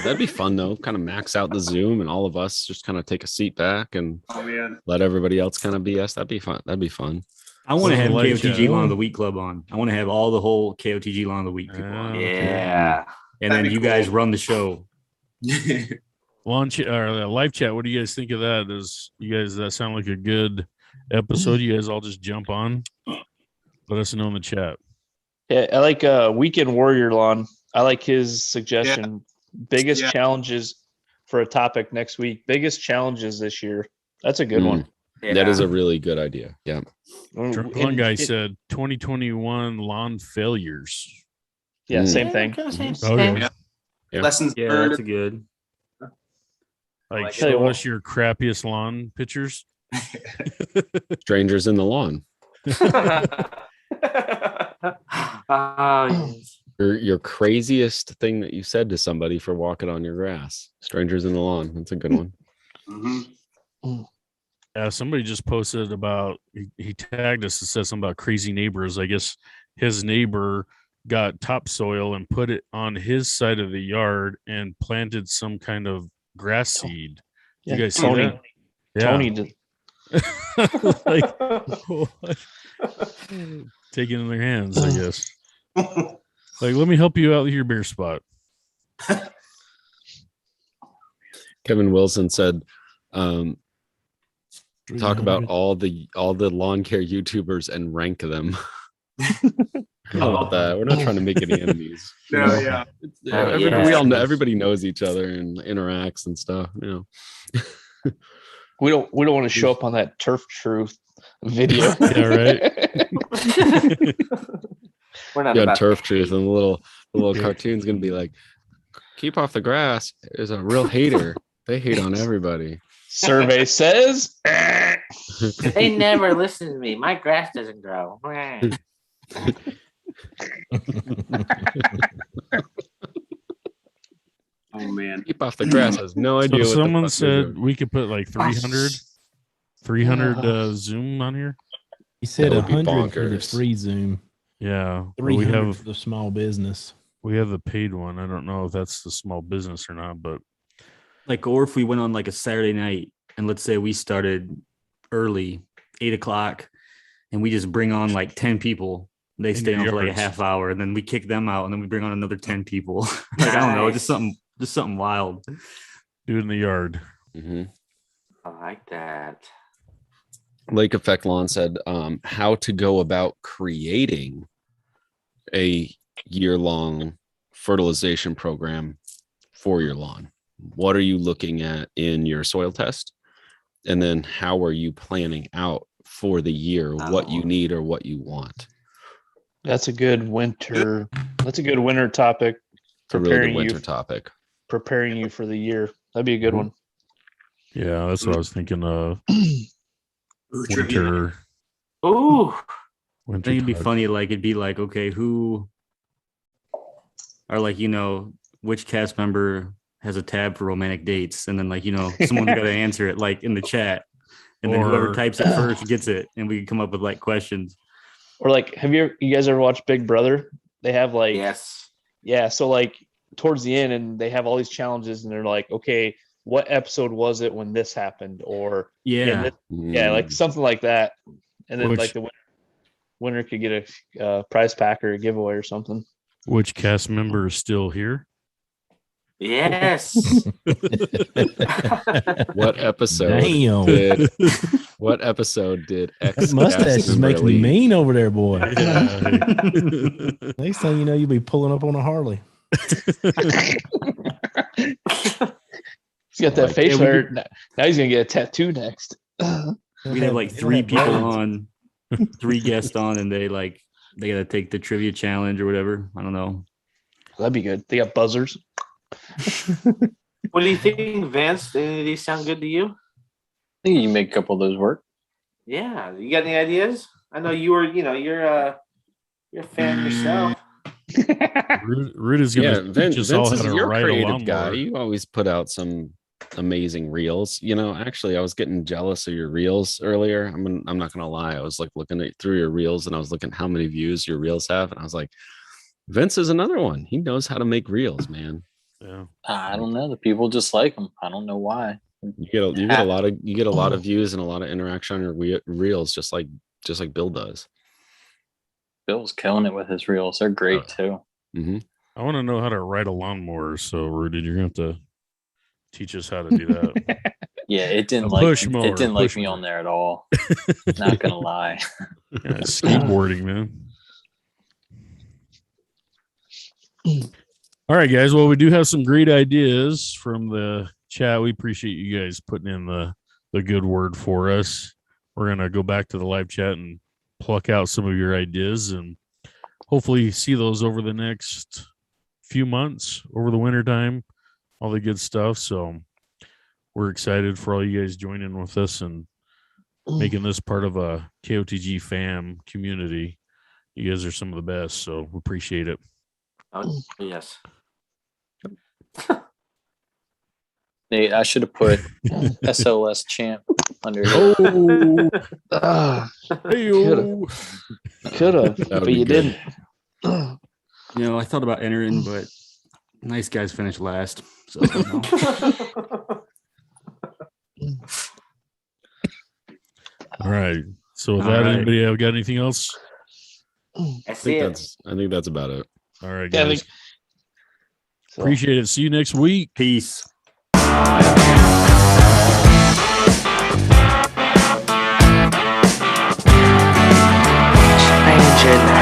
That'd be fun though. Kind of max out the Zoom and all of us just kind of take a seat back and Oh man. let everybody else kind of BS. That'd be fun. That'd be fun. I want to Well, have like, KOTG Lawn of the Week Club on. I want to have all the whole KOTG Lawn of the Week people on. Okay. Yeah. And That'd then be you cool. guys run the show. Launch or live chat. What do you guys think of that? Does that sound like a good episode? You guys all just jump on. Let us know in the chat. Yeah, I like Weekend Warrior Lawn. I like his suggestion. Biggest Yeah. challenges for a topic next week. Biggest challenges this year. That's a good one. That is a really good idea. Yeah. One And guy it- said 2021 lawn failures. yeah, same Yeah, thing. same, Oh, same. yeah. Yeah. Lessons Yeah, learned. that's a good. Like, Like, show hey, us your crappiest lawn pictures. Strangers in the lawn. Oh, yes. Your craziest thing that you said to somebody for walking on your grass. Strangers in the lawn. That's a good one. Mhm. Yeah, somebody just posted about he tagged us and said something about crazy neighbors. I guess his neighbor got topsoil and put it on his side of the yard and planted some kind of grass seed. Yeah, You guys see Tony. that? Yeah. Tony did. Like, what? Take it in their hands, I guess. Like, let me help you out with your bare spot. Kevin Wilson said, talk about all the lawn care YouTubers and rank them. How about that? We're not trying to make any enemies. you No, know? yeah. We all know everybody knows each other and interacts and stuff. You know. We don't want to show up on that Turf Truth video. Yeah, right. We're not Yeah, about Turf Truth and the little Yeah. cartoon's gonna be like, keep off the grass is a real hater. They hate on everybody. Survey says. They never listen to me. My grass doesn't grow. Oh man. Keep off the grass has no So idea. what the someone fuck they're said doing. we could put like 300 Zoom on here. He said That would be 100 for the bonkers. free Zoom, Yeah. but 300 for the small business. we have the paid one. I don't know if that's the small business or not, but Like, or if we went on like a Saturday night and let's say we started early, 8 o'clock, and we just bring on like 10 people. They In stay your on for like a yards. half hour and then we kick them out and then we bring on another 10 people. Like, I don't know, just something wild. do it in the yard. Mhm. I like that. Lake Effect Lawn said, how to go about creating a year-long fertilization program for your lawn. What are you looking at in your soil test? And then how are you planning out for the year what you need or what you want? That's a good winter. That's a good winter topic. It's a really good Preparing you- winter topic. Preparing you for the year. That'd be a good one. Yeah, that's what I was thinking of. Ooh, trivia. Winter. Ooh. I Winter. think it'd be tide. funny, like it'd be like, okay, who are like, which cast member has a tab for romantic dates? And then like, someone got to answer it like in the chat. And then whoever Or- types it first gets it. And we can come up with like questions. Or like, you guys ever watched Big Brother? They have like, Yes. yeah. So like, towards the end, and they have all these challenges, and they're like, okay, what episode was it when this happened? Or Yeah. like something like that. And then like the winner could get a prize pack or a giveaway or something. Which cast member is still here? Yes. What episode? Damn. What episode did X That mustache cast is member making you leave? mean over there, boy. Yeah. Next thing you know, you'll be pulling up on a Harley. He's got that Like, facial yeah, we hair. Now he's gonna get a tattoo next. We have like 3 people on, 3 guests on, and they gotta take the trivia challenge or whatever. I don't know. That'd be good. They got buzzers. What do you think, Vance? Do any of these sound good to you? I think you can make a couple of those work. Yeah. You got any ideas? I know you're a fan yourself. Rude is Yeah, gonna Vince, teach us all Vince how is to your ride a creative guy. lawnmower. You always put out some amazing reels. Actually, I was getting jealous of your reels earlier. I'm not gonna lie. I was like looking through your reels, and I was looking how many views your reels have, and I was like, Vince is another one. He knows how to make reels, man. Yeah. I don't know. The people just like them. I don't know why. You get a lot of views and a lot of interaction on your reels, just like Bill does. Bill's killing it with his reels. They're great too. Mm-hmm. I want to know how to ride a lawnmower. So, Rudy, you're going to have to teach us how to do that. Yeah, it didn't A like push mower, it didn't like push me mower. on there at all. Not gonna lie. Yeah, skateboarding, man. All right, guys. Well, we do have some great ideas from the chat. We appreciate you guys putting in the good word for us. We're going to go back to the live chat and pluck out some of your ideas and hopefully see those over the next few months, over the winter time, all the good stuff. So we're excited for all you guys joining with us and making this part of a KOTG fam community. You guys are some of the best, so we appreciate it. Oh, yes. Nate, I should have put SLS champ under here. Oh, Could have, That would but be you good. didn't. I thought about entering, but nice guys finished last. So all right. So with All that, right. anybody have got anything else? I see it. I think that's about it. All right, Yeah, I guys. think so. Appreciate it. See you next week. peace. Stranger